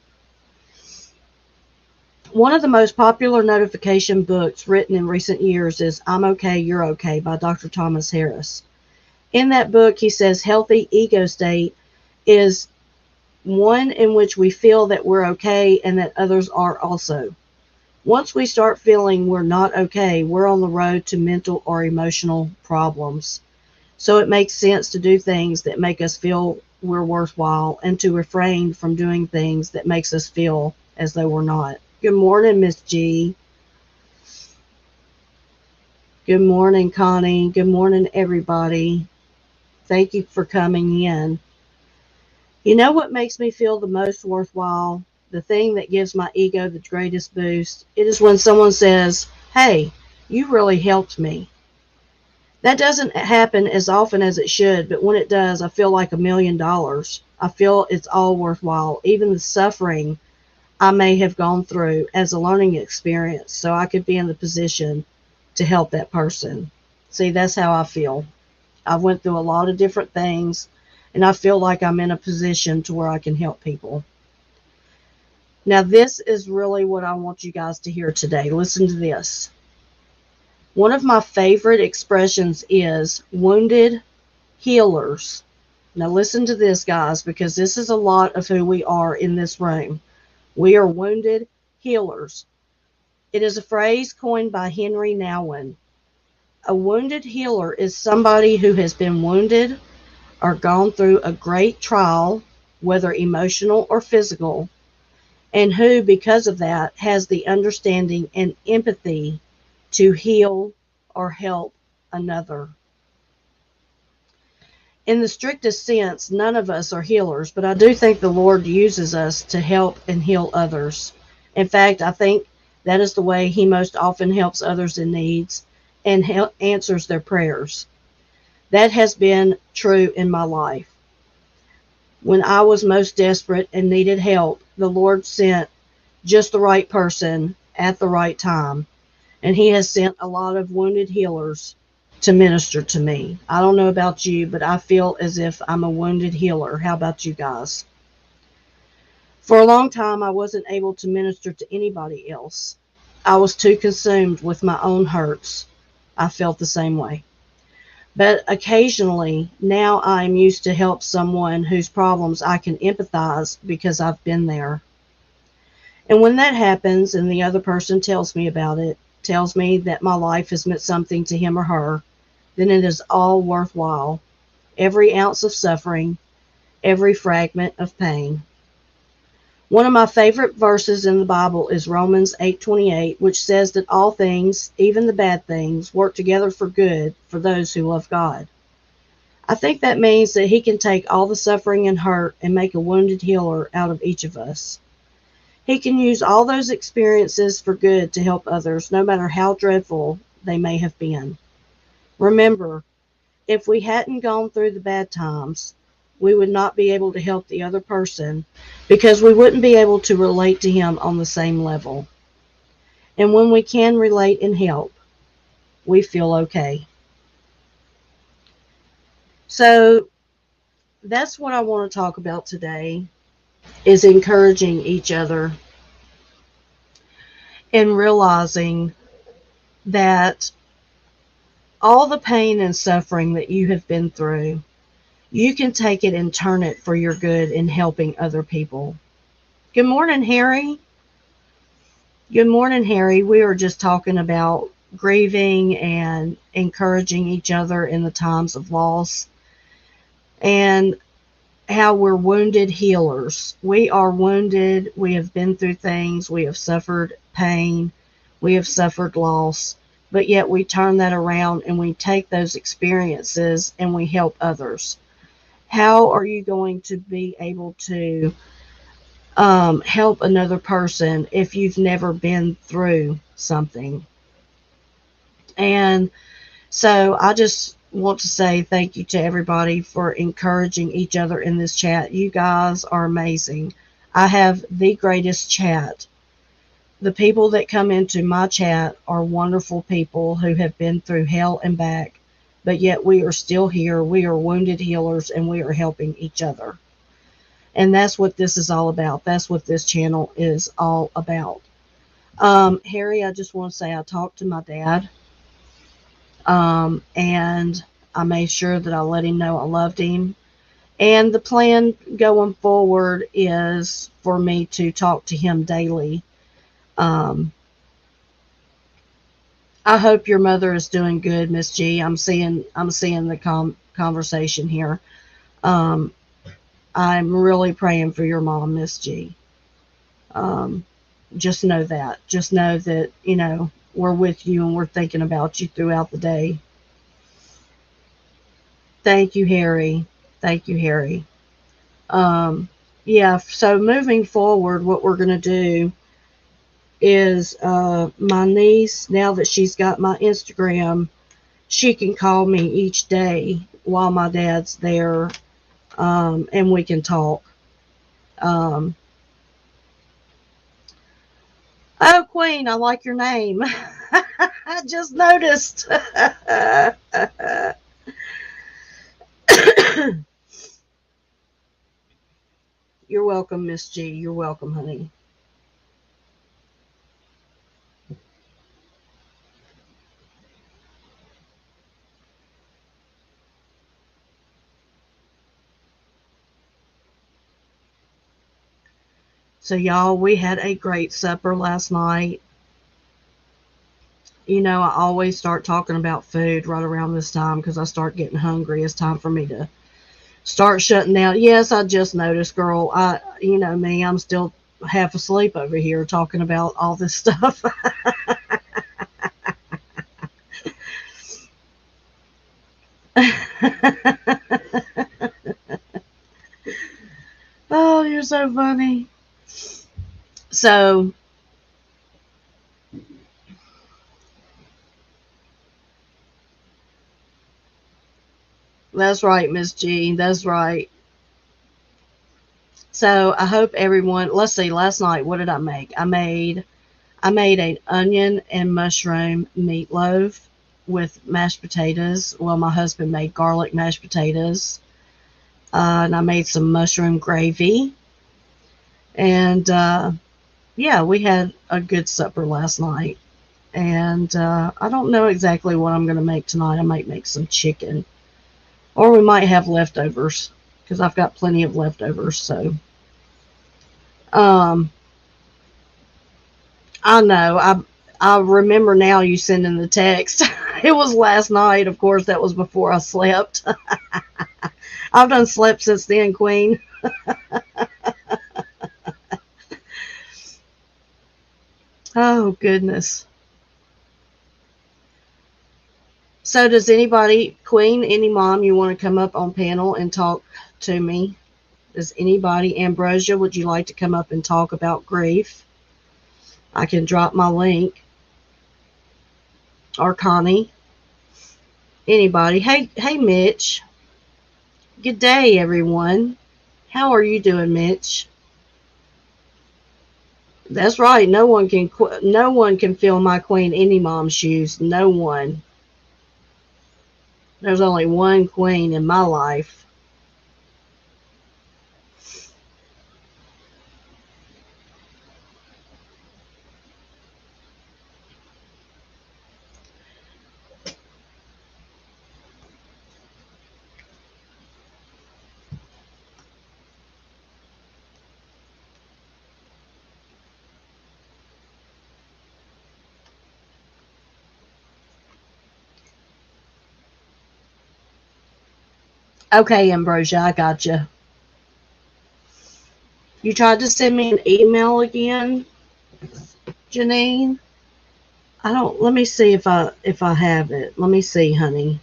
One of the most popular notification books written in recent years is I'm Okay, You're Okay by Dr. Thomas Harris. In that book, he says healthy ego state is one in which we feel that we're okay and that others are also. Once we start feeling we're not okay, we're on the road to mental or emotional problems. So it makes sense to do things that make us feel we're worthwhile and to refrain from doing things that makes us feel as though we're not. Good morning, Miss G. Good morning, Connie. Good morning, everybody. Thank you for coming in. You know what makes me feel the most worthwhile? The thing that gives my ego the greatest boost? It is when someone says, hey, you really helped me. That doesn't happen as often as it should, but when it does, I feel like $1,000,000. I feel it's all worthwhile, even the suffering I may have gone through as a learning experience, so I could be in the position to help that person. See, that's how I feel. I went through a lot of different things, and I feel like I'm in a position to where I can help people. Now, this is really what I want you guys to hear today. Listen to this. One of my favorite expressions is wounded healers. Now, listen to this, guys, because this is a lot of who we are in this room. We are wounded healers. It is a phrase coined by Henry Nouwen. A wounded healer is somebody who has been wounded or gone through a great trial, whether emotional or physical, and who, because of that, has the understanding and empathy to heal or help another. In the strictest sense, none of us are healers, but I do think the Lord uses us to help and heal others. In fact, I think that is the way He most often helps others in needs and answers their prayers. That has been true in my life. When I was most desperate and needed help, the Lord sent just the right person at the right time. And He has sent a lot of wounded healers to minister to me. I don't know about you, but I feel as if I'm a wounded healer. How about you guys? For a long time, I wasn't able to minister to anybody else. I was too consumed with my own hurts. I felt the same way. But occasionally, now I'm used to help someone whose problems I can empathize because I've been there. And when that happens and the other person tells me about it, tells me that my life has meant something to him or her, then it is all worthwhile. Every ounce of suffering, every fragment of pain. One of my favorite verses in the Bible is Romans 8:28, which says that all things, even the bad things, work together for good for those who love God. I think that means that He can take all the suffering and hurt and make a wounded healer out of each of us. He can use all those experiences for good to help others, no matter how dreadful they may have been. Remember, if we hadn't gone through the bad times, we would not be able to help the other person because we wouldn't be able to relate to him on the same level. And when we can relate and help, we feel okay. So that's what I want to talk about today is encouraging each other and realizing that all the pain and suffering that you have been through, you can take it and turn it for your good in helping other people. Good morning, Harry. Good morning, Harry. We were just talking about grieving and encouraging each other in the times of loss and how we're wounded healers. We are wounded. We have been through things. We have suffered pain. We have suffered loss. But yet we turn that around and we take those experiences and we help others. How are you going to be able to help another person if you've never been through something? And so I just want to say thank you to everybody for encouraging each other in this chat. You guys are amazing. I have the greatest chat. The people that come into my chat are wonderful people who have been through hell and back, but yet we are still here. We are wounded healers and we are helping each other. And that's what this is all about. That's what this channel is all about. Harry, I just want to say I talked to my dad, and I made sure that I let him know I loved him. And the plan going forward is for me to talk to him daily. I hope your mother is doing good, Miss G. I'm seeing the conversation here. Um, I'm really praying for your mom, Miss G. Um, just know that. Just know that, we're with you and we're thinking about you throughout the day. Thank you, Harry. Thank you, Harry. Yeah, so moving forward, what we're going to do is my niece, now that she's got my Instagram, she can call me each day while my dad's there, and we can talk. Um, oh, Queen, I like your name. I just noticed. You're welcome, Miss G. You're welcome, honey. So, y'all, we had a great supper last night. You know, I always start talking about food right around this time because I start getting hungry. It's time for me to start shutting down. Yes, I just noticed, girl. You know me, I'm still half asleep over here talking about all this stuff. Oh, you're so funny. So, that's right, Miss G. That's right. So, I hope everyone, let's see, last night, what did I make? I made an onion and mushroom meatloaf with mashed potatoes. Well, my husband made garlic mashed potatoes. And I made some mushroom gravy. And yeah, we had a good supper last night. And I don't know exactly what I'm going to make tonight. I might make some chicken. Or we might have leftovers because I've got plenty of leftovers. So, um, I know. I remember now you sending the text. It was last night. Of course, that was before I slept. I've done slept since then, Queen. Oh, goodness. So, does anybody, Queen, any mom, you want to come up on panel and talk to me? Does anybody, Ambrosia, would you like to come up and talk about grief? I can drop my link. Or Connie. Anybody. Hey, Mitch. Good day, everyone. How are you doing, Mitch? That's right. No one can fill my Queen any mom's shoes. No one. There's only one Queen in my life. Okay, Ambrosia, I got you. You tried to send me an email again, Janine? I don't. Let me see if I have it. Let me see, honey.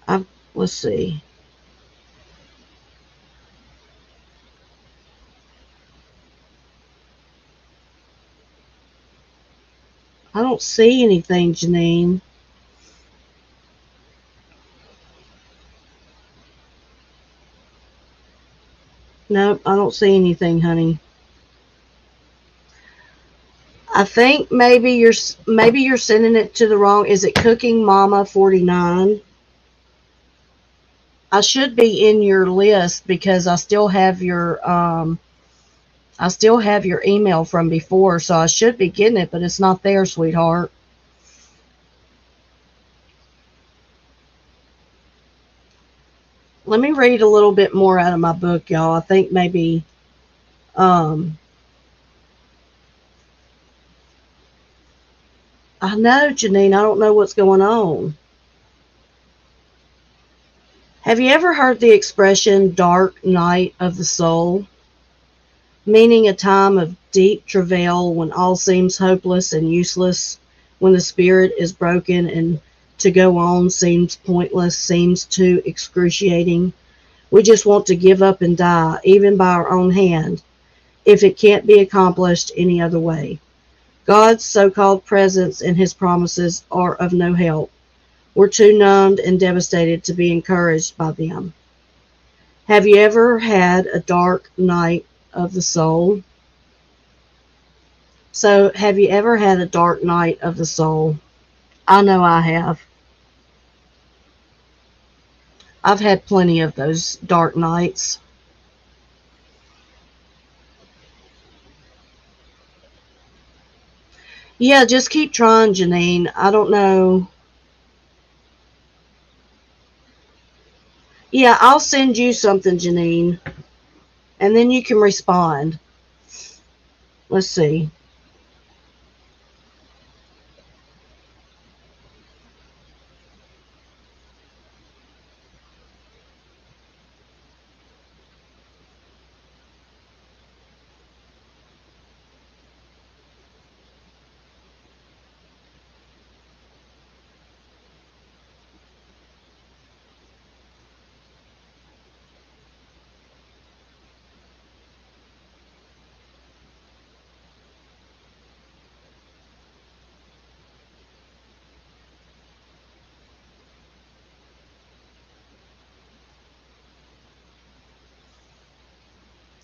I Let's see. I don't see anything, Janine. Nope, I don't see anything, honey. I think maybe you're sending it to the wrong. Is it Cooking Mama 49? I should be in your list because I still have your email from before, so I should be getting it, but it's not there, sweetheart. Let me read a little bit more out of my book, y'all. I think maybe um I know, Janine, I don't know what's going on. Have you ever heard the expression dark night of the soul? Meaning a time of deep travail when all seems hopeless and useless, when the spirit is broken and to go on seems pointless, seems too excruciating. We just want to give up and die, even by our own hand, if it can't be accomplished any other way. God's so called presence and his promises are of no help. We're too numbed and devastated to be encouraged by them. Have you ever had a dark night of the soul? So, have you ever had a dark night of the soul? I know I have. I've had plenty of those dark nights. Yeah, just keep trying, Janine. I don't know. Yeah, I'll send you something, Janine, and then you can respond. Let's see.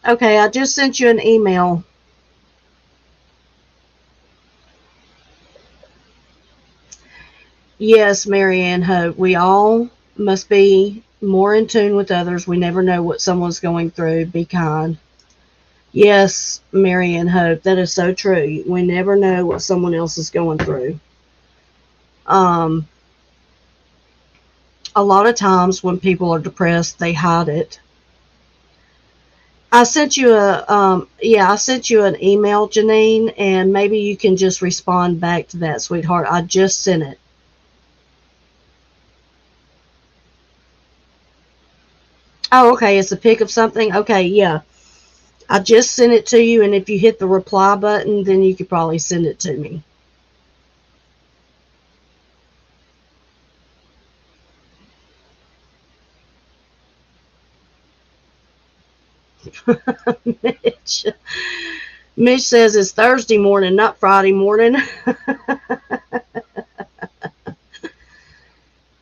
Okay, I just sent you an email. Yes, Marianne Hope. We all must be more in tune with others. We never know what someone's going through. Be kind. Yes, Marianne Hope. That is so true. We never know what someone else is going through. Um, a lot of times when people are depressed, they hide it. I sent you an email, Janine, and maybe you can just respond back to that, sweetheart. I just sent it. Oh, okay. It's a pic of something. Okay, yeah. I just sent it to you, and if you hit the reply button, then you could probably send it to me. Mitch. Mitch says it's Thursday morning, not Friday morning.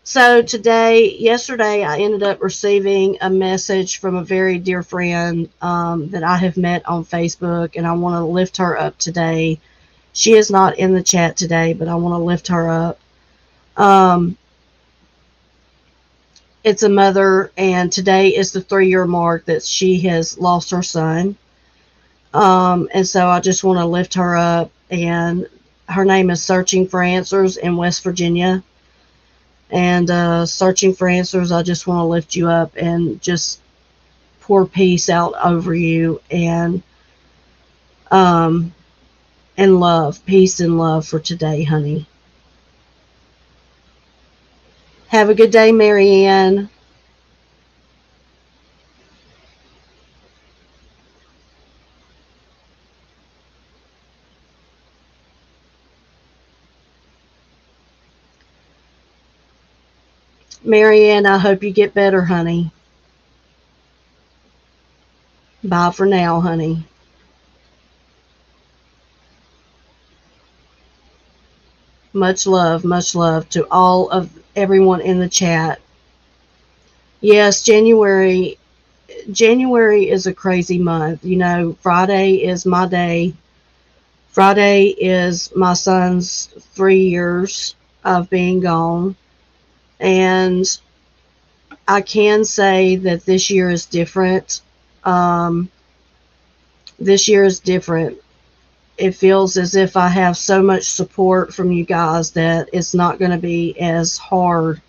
So yesterday, I ended up receiving a message from a very dear friend that I have met on Facebook, and I want to lift her up today. She is not in the chat today, but I want to lift her up. Um, it's a mother, and today is the 3-year mark that she has lost her son. And so I just want to lift her up, and her name is Searching for Answers in West Virginia. And Searching for Answers, I just want to lift you up and just pour peace out over you, um, and love, peace and love for today, honey. Have a good day, Marianne. Marianne, I hope you get better, honey. Bye for now, honey. Much love to all of everyone in the chat. Yes, January is a crazy month. You know, Friday is my day. Friday is my son's 3 years of being gone. And I can say that this year is different. Um, this year is different. It feels as if I have so much support from you guys that it's not going to be as hard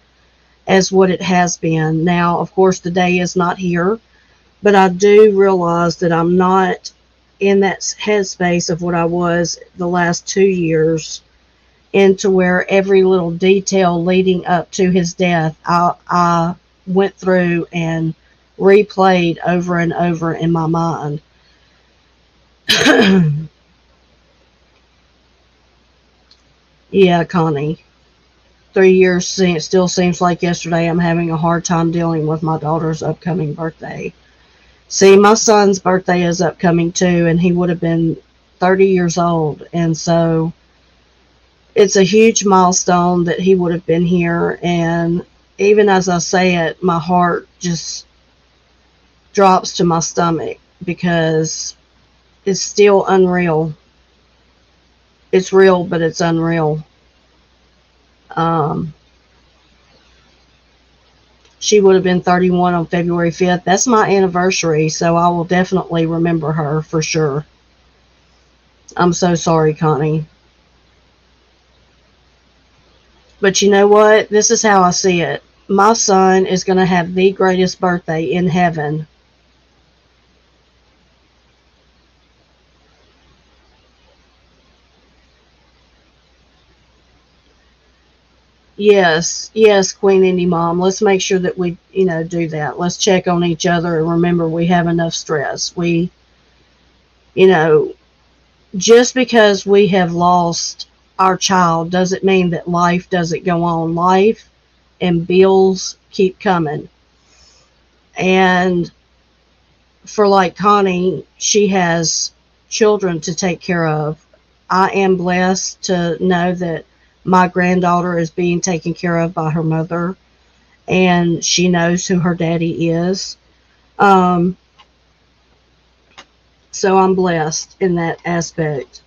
as what it has been. Now, of course, the day is not here, but I do realize that I'm not in that headspace of what I was the last 2 years, into where every little detail leading up to his death, I went through and replayed over and over in my mind. Yeah, Connie. 3 years still seems like yesterday. I'm having a hard time dealing with my daughter's upcoming birthday. See, my son's birthday is upcoming too, and he would have been 30 years old. And so it's a huge milestone that he would have been here. And even as I say it, my heart just drops to my stomach because it's still unreal. It's real, but it's unreal. Um, She would have been 31 on February 5th. That's my anniversary, so I will definitely remember her for sure. I'm so sorry, Connie. But you know what? This is how I see it. My son is going to have the greatest birthday in heaven. Yes, yes, Queen Indie Mom. Let's make sure that we, do that. Let's check on each other and remember we have enough stress. You know, just because we have lost our child doesn't mean that life doesn't go on. Life and bills keep coming. And for like Connie, she has children to take care of. I am blessed to know that my granddaughter is being taken care of by her mother and she knows who her daddy is. Um, so I'm blessed in that aspect.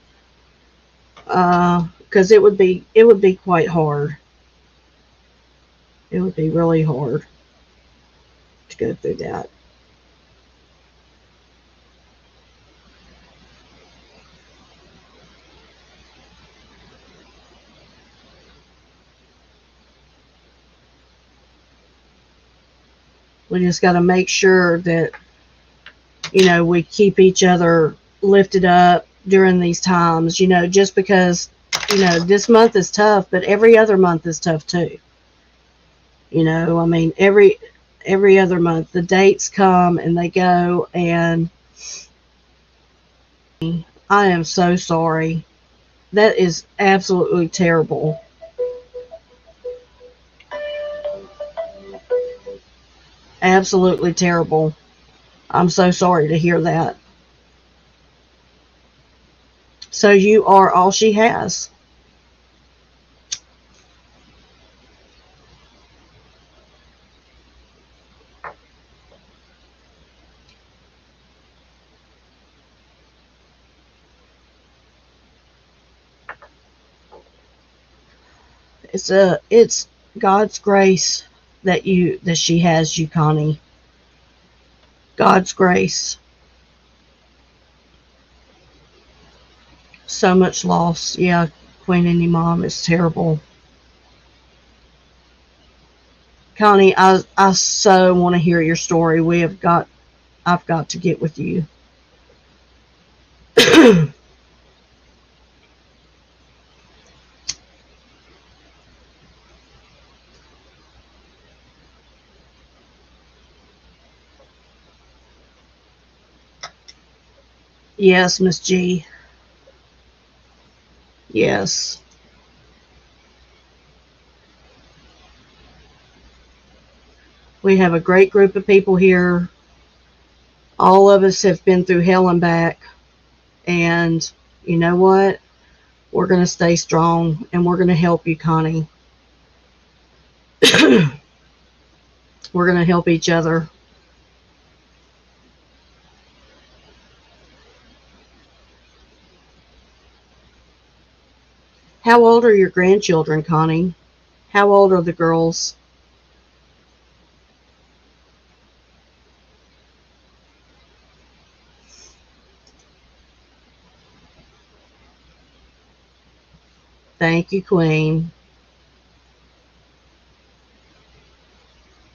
Because it would be quite hard. It would be really hard to go through that. We just got to make sure that we keep each other lifted up during these times. Just because this month is tough, but every other month is tough too. I mean, every other month the dates come and they go, and I am so sorry. That is absolutely terrible. Absolutely terrible. I'm so sorry to hear that. So you are all she has. It's God's grace that she has you, Connie. God's grace. So much loss. Yeah, Queen Indie Mom is terrible. Connie, I so want to hear your story. I've got to get with you. Yes, Miss G. Yes. We have a great group of people here. All of us have been through hell and back. And you know what? We're going to stay strong and we're going to help you, Connie. We're going to help each other. How old are your grandchildren, Connie? How old are the girls? Thank you, Queen.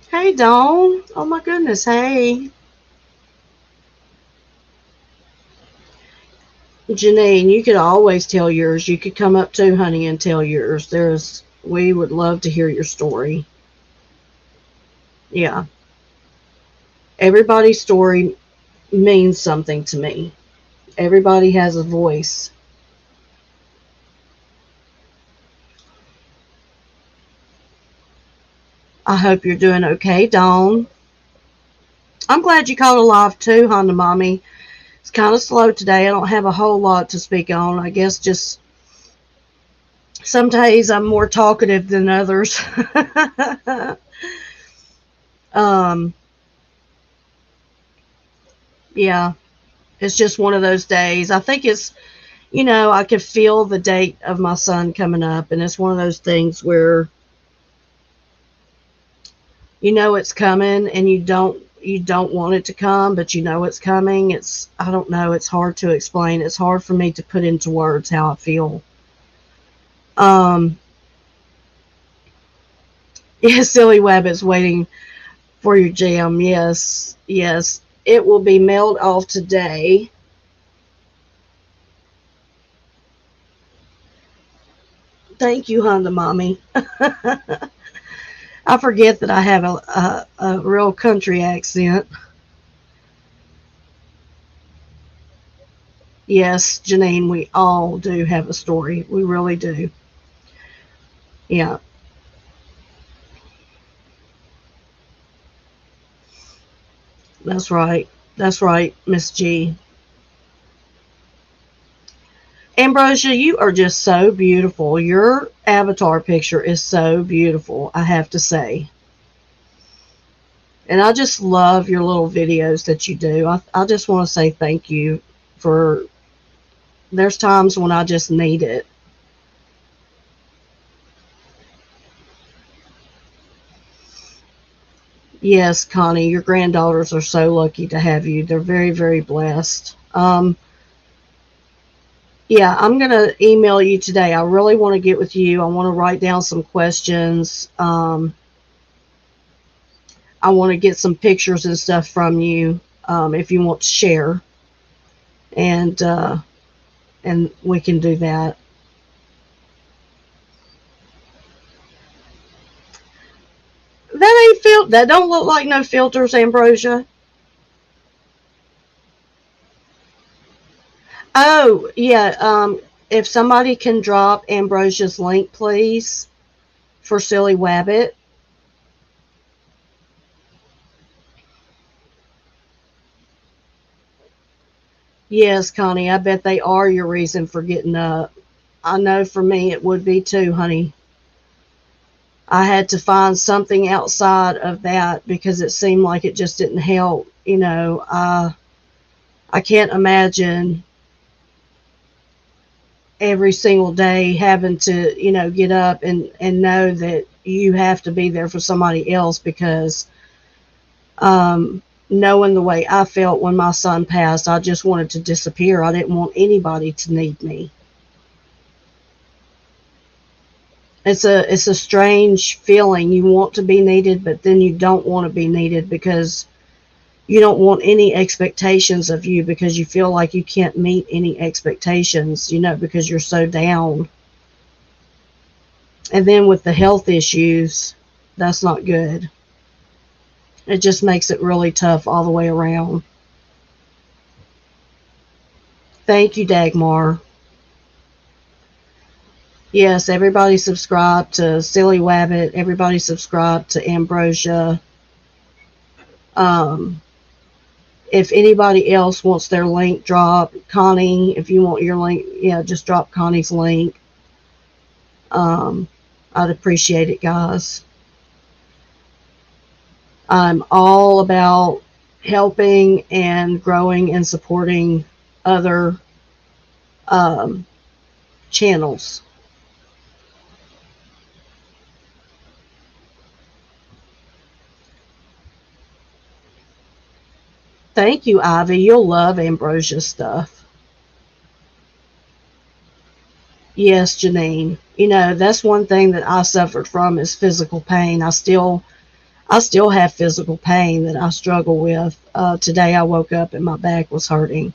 Hey, Dawn. Oh, my goodness. Hey. Janine, you could always tell yours. You could come up too, honey, and tell yours. We would love to hear your story. Yeah. Everybody's story means something to me. Everybody has a voice. I hope you're doing okay, Dawn. I'm glad you called alive too, Honda Mommy. It's kind of slow today. I don't have a whole lot to speak on. I guess just some days I'm more talkative than others. um, yeah, it's just one of those days. I think I could feel the date of my son coming up, and it's one of those things where You know it's coming, and you don't want it to come, but you know it's coming. It's, I don't know, it's hard to explain. It's hard for me to put into words how I feel. Um, yeah, Silly Wabbit's waiting for your jam. Yes, yes. It will be mailed off today. Thank you, Honda Mommy. I forget that I have a real country accent. Yes, Janine, we all do have a story. We really do. Yeah, that's right. That's right, Miss G. Ambrosia, you are just so beautiful. Your avatar picture is so beautiful, I have to say. And I just love your little videos that you do. I just want to say thank you for, there's times when I just need it. Yes, Connie, your granddaughters are so lucky to have you. They're very, very blessed. Yeah, I'm going to email you today. I really want to get with you. I want to write down some questions. I want to get some pictures and stuff from you, if you want to share, and we can do that. That ain't that don't look like no filters, Ambrosia. Oh yeah. If somebody can drop Ambrosia's link, please, for Silly Wabbit. Yes, Connie, I bet they are your reason for getting up. I know for me it would be too, honey. I had to find something outside of that because it seemed like it just didn't help. I can't imagine every single day having to, get up and know that you have to be there for somebody else because, knowing the way I felt when my son passed, I just wanted to disappear. I didn't want anybody to need me. It's a strange feeling. You want to be needed, but then you don't want to be needed because you don't want any expectations of you because you feel like you can't meet any expectations, because you're so down. And then with the health issues, that's not good. It just makes it really tough all the way around. Thank you, Dagmar. Yes, everybody subscribe to Silly Wabbit. Everybody subscribe to Ambrosia. Um, if anybody else wants their link drop, Connie, if you want your link, yeah, just drop Connie's link. Um, I'd appreciate it, guys. I'm all about helping and growing and supporting other, um, channels. Thank you, Ivy. You'll love Ambrosia stuff. Yes, Janine. That's one thing that I suffered from is physical pain. I still have physical pain that I struggle with. Today I woke up and my back was hurting.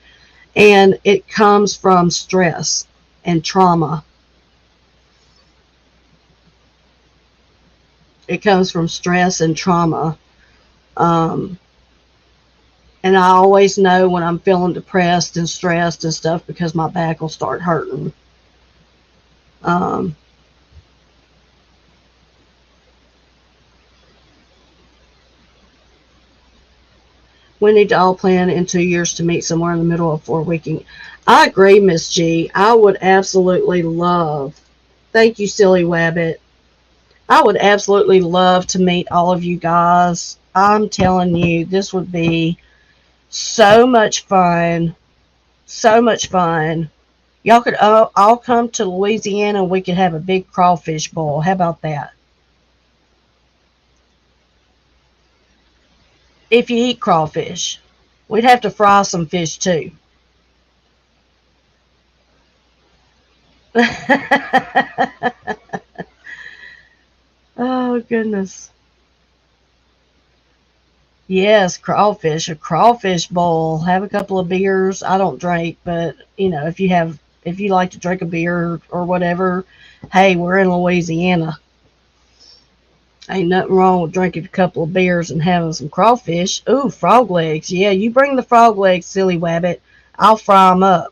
And it comes from stress and trauma. It comes from stress and trauma. Um, and I always know when I'm feeling depressed and stressed and stuff because my back will start hurting. Um, we need to all plan in 2 years to meet somewhere in the middle of 4 weekend. I agree, Miss G. I would absolutely love. Thank you, Silly Wabbit. I would absolutely love to meet all of you guys. I'm telling you, this would be so much fun. So much fun. Y'all could all come to Louisiana and we could have a big crawfish boil. How about that? if you eat crawfish. We'd have to fry some fish too. Oh, goodness. Yes, crawfish, a crawfish bowl. Have a couple of beers. I don't drink, but if you like to drink a beer or whatever, hey, we're in Louisiana. Ain't nothing wrong with drinking a couple of beers and having some crawfish. Ooh, frog legs. Yeah, you bring the frog legs, silly wabbit. I'll fry them up.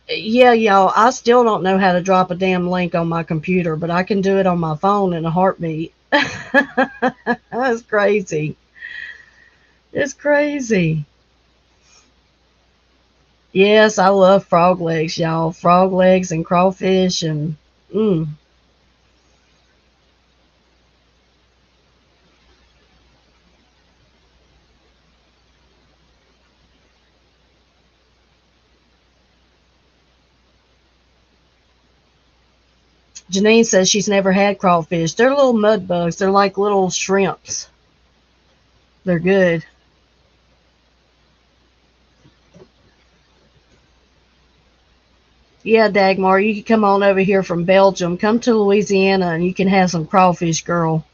Yeah, y'all, I still don't know how to drop a damn link on my computer, but I can do it on my phone in a heartbeat. That's crazy. It's crazy. Yes, I love frog legs, y'all. Frog legs and crawfish and mm. Janine says she's never had crawfish. They're little mud bugs. They're like little shrimps. They're good. Yeah, Dagmar, you can come on over here from Belgium. Come to Louisiana and you can have some crawfish, girl.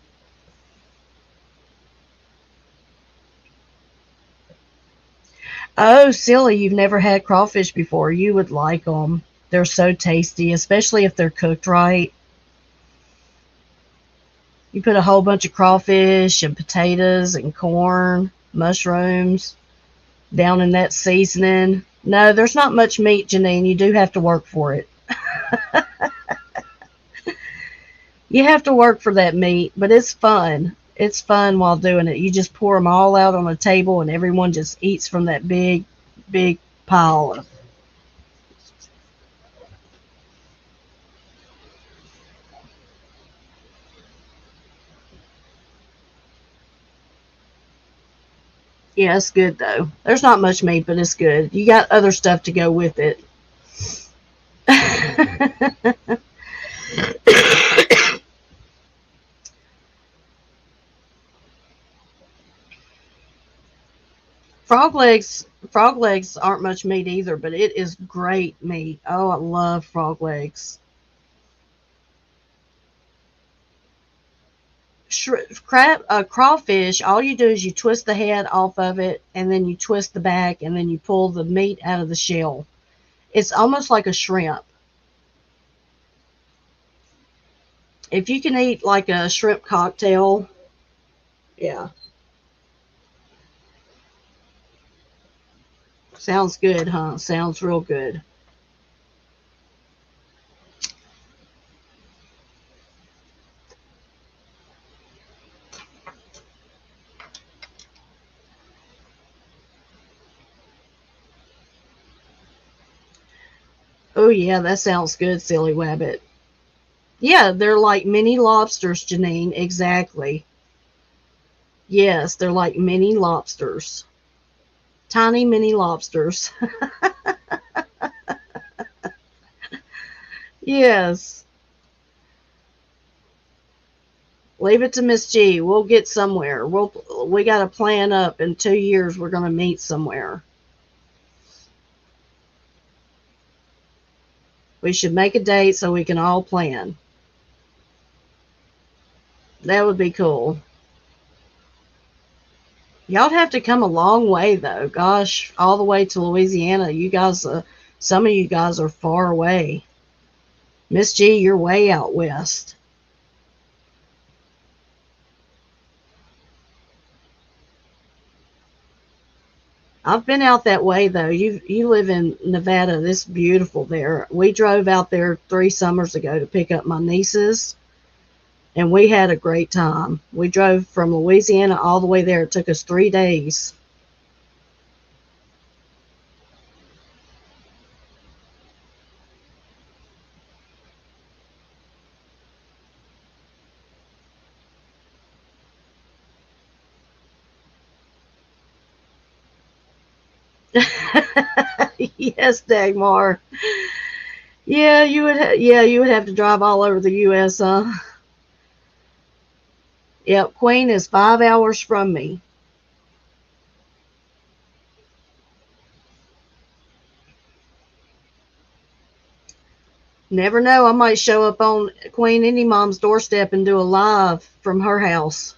Oh, silly, you've never had crawfish before. You would like them. They're so tasty, especially if they're cooked right. You put a whole bunch of crawfish and potatoes and corn, mushrooms down in that seasoning. No, there's not much meat, Janine. You do have to work for it. You have to work for that meat, but it's fun. It's fun while doing it. You just pour them all out on a table and everyone just eats from that big, big pile of. Yeah, it's good though. There's not much meat, but it's good. You got other stuff to go with it. Frog legs aren't much meat either, but it is great meat. Oh, I love frog legs. Crawfish, all you do is you twist the head off of it, and then you twist the back, and then you pull the meat out of the shell. It's almost like a shrimp. If you can eat like a shrimp cocktail, yeah, sounds good, huh? Sounds real good. Oh yeah, that sounds good, silly wabbit. Yeah, they're like mini lobsters, Janine. Exactly. Yes, they're like mini lobsters. Tiny mini lobsters. Yes. Leave it to Miss G. We'll get somewhere. We got a plan up. In 2 years, we're gonna meet somewhere. We should make a date so we can all plan. That would be cool. Y'all have to come a long way though. Gosh, all the way to Louisiana. You guys, some of you guys are far away. Miss G, you're way out west. I've been out that way though. You live in Nevada. It's beautiful there. We drove out there 3 summers ago to pick up my nieces, and we had a great time. We drove from Louisiana all the way there. It took us 3 days. Yes, Dagmar. Yeah, you would. Yeah, you would have to drive all over the U.S. Huh? Yep, Queen is 5 hours from me. Never know, I might show up on Queen Indie Mom's doorstep and do a live from her house.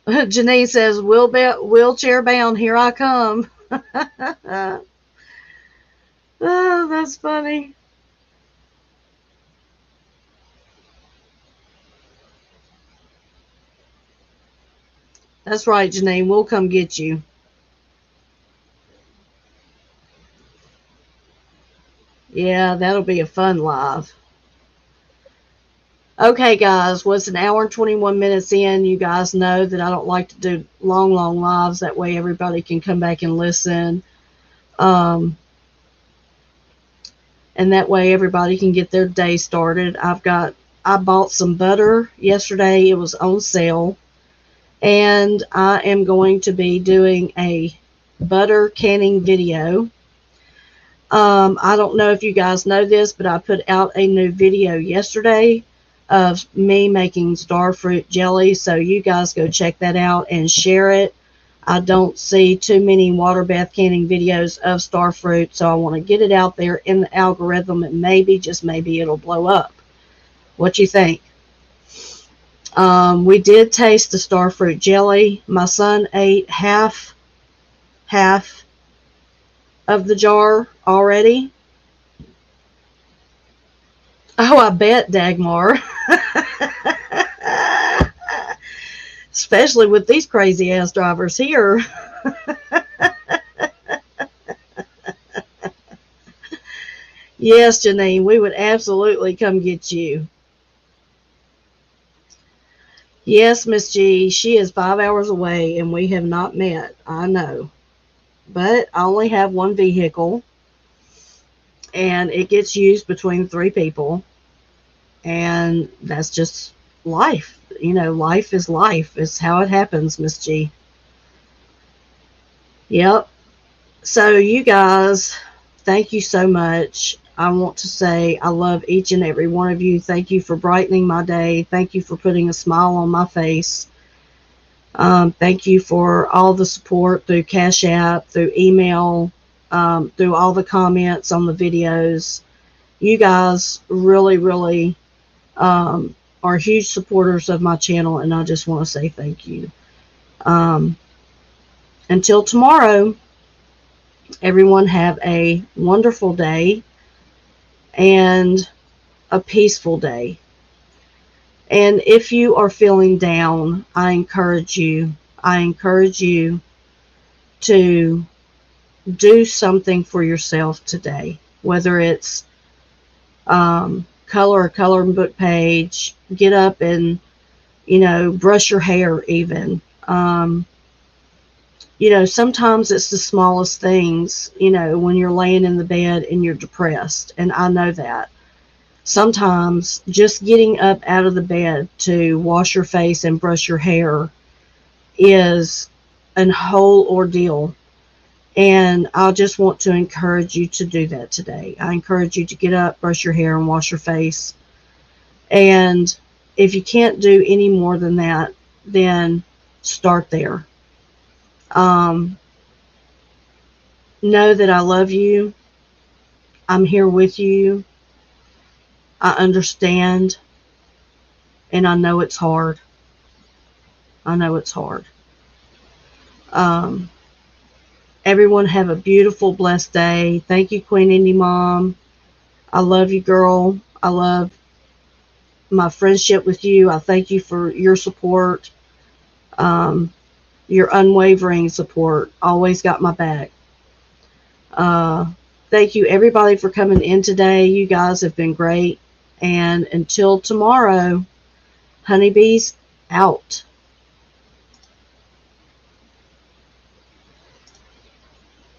Janine says, wheelchair bound, here I come. Oh, that's funny. That's right, Janine. We'll come get you. Yeah, that'll be a fun live. Okay, guys, what's an hour and 21 minutes in? You guys know that I don't like to do long, long lives. That way everybody can come back and listen. Um, and that way everybody can get their day started. I bought some butter yesterday. It was on sale. And I am going to be doing a butter canning video. I don't know if you guys know this, but I put out a new video yesterday of me making starfruit jelly. So you guys go check that out and share it. I don't see too many water bath canning videos of starfruit, so I want to get it out there in the algorithm, and maybe, just maybe, it'll blow up. What you think? We did taste the starfruit jelly. My son ate half of the jar already. Oh, I bet, Dagmar. Especially with these crazy ass drivers here. Yes, Janine, we would absolutely come get you. Yes, Miss G, she is 5 hours away and we have not met. I know. But I only have one vehicle and it gets used between 3 people. And that's just life. You know, life is life. It's how it happens, Miss G. Yep. So, you guys, thank you so much. I want to say I love each and every one of you. Thank you for brightening my day. Thank you for putting a smile on my face. Thank you for all the support through Cash App, through email, through all the comments on the videos. You guys really, really are huge supporters of my channel, and I just want to say thank you. Until tomorrow, everyone have a wonderful day and a peaceful day. And if you are feeling down, I encourage you to do something for yourself today, whether it's color a coloring book page, get up and, brush your hair even. Sometimes it's the smallest things, when you're laying in the bed and you're depressed. And I know that. Sometimes just getting up out of the bed to wash your face and brush your hair is a whole ordeal. And I just want to encourage you to do that today. I encourage you to get up, brush your hair, and wash your face. And if you can't do any more than that, then start there. Know that I love you. I'm here with you. I understand. And I know it's hard. Everyone have a beautiful, blessed day. Thank you, Queen Indie Mom. I love you, girl. I love my friendship with you. I thank you for your support, your unwavering support. Always got my back. Thank you, everybody, for coming in today. You guys have been great. And until tomorrow, Honeybees out.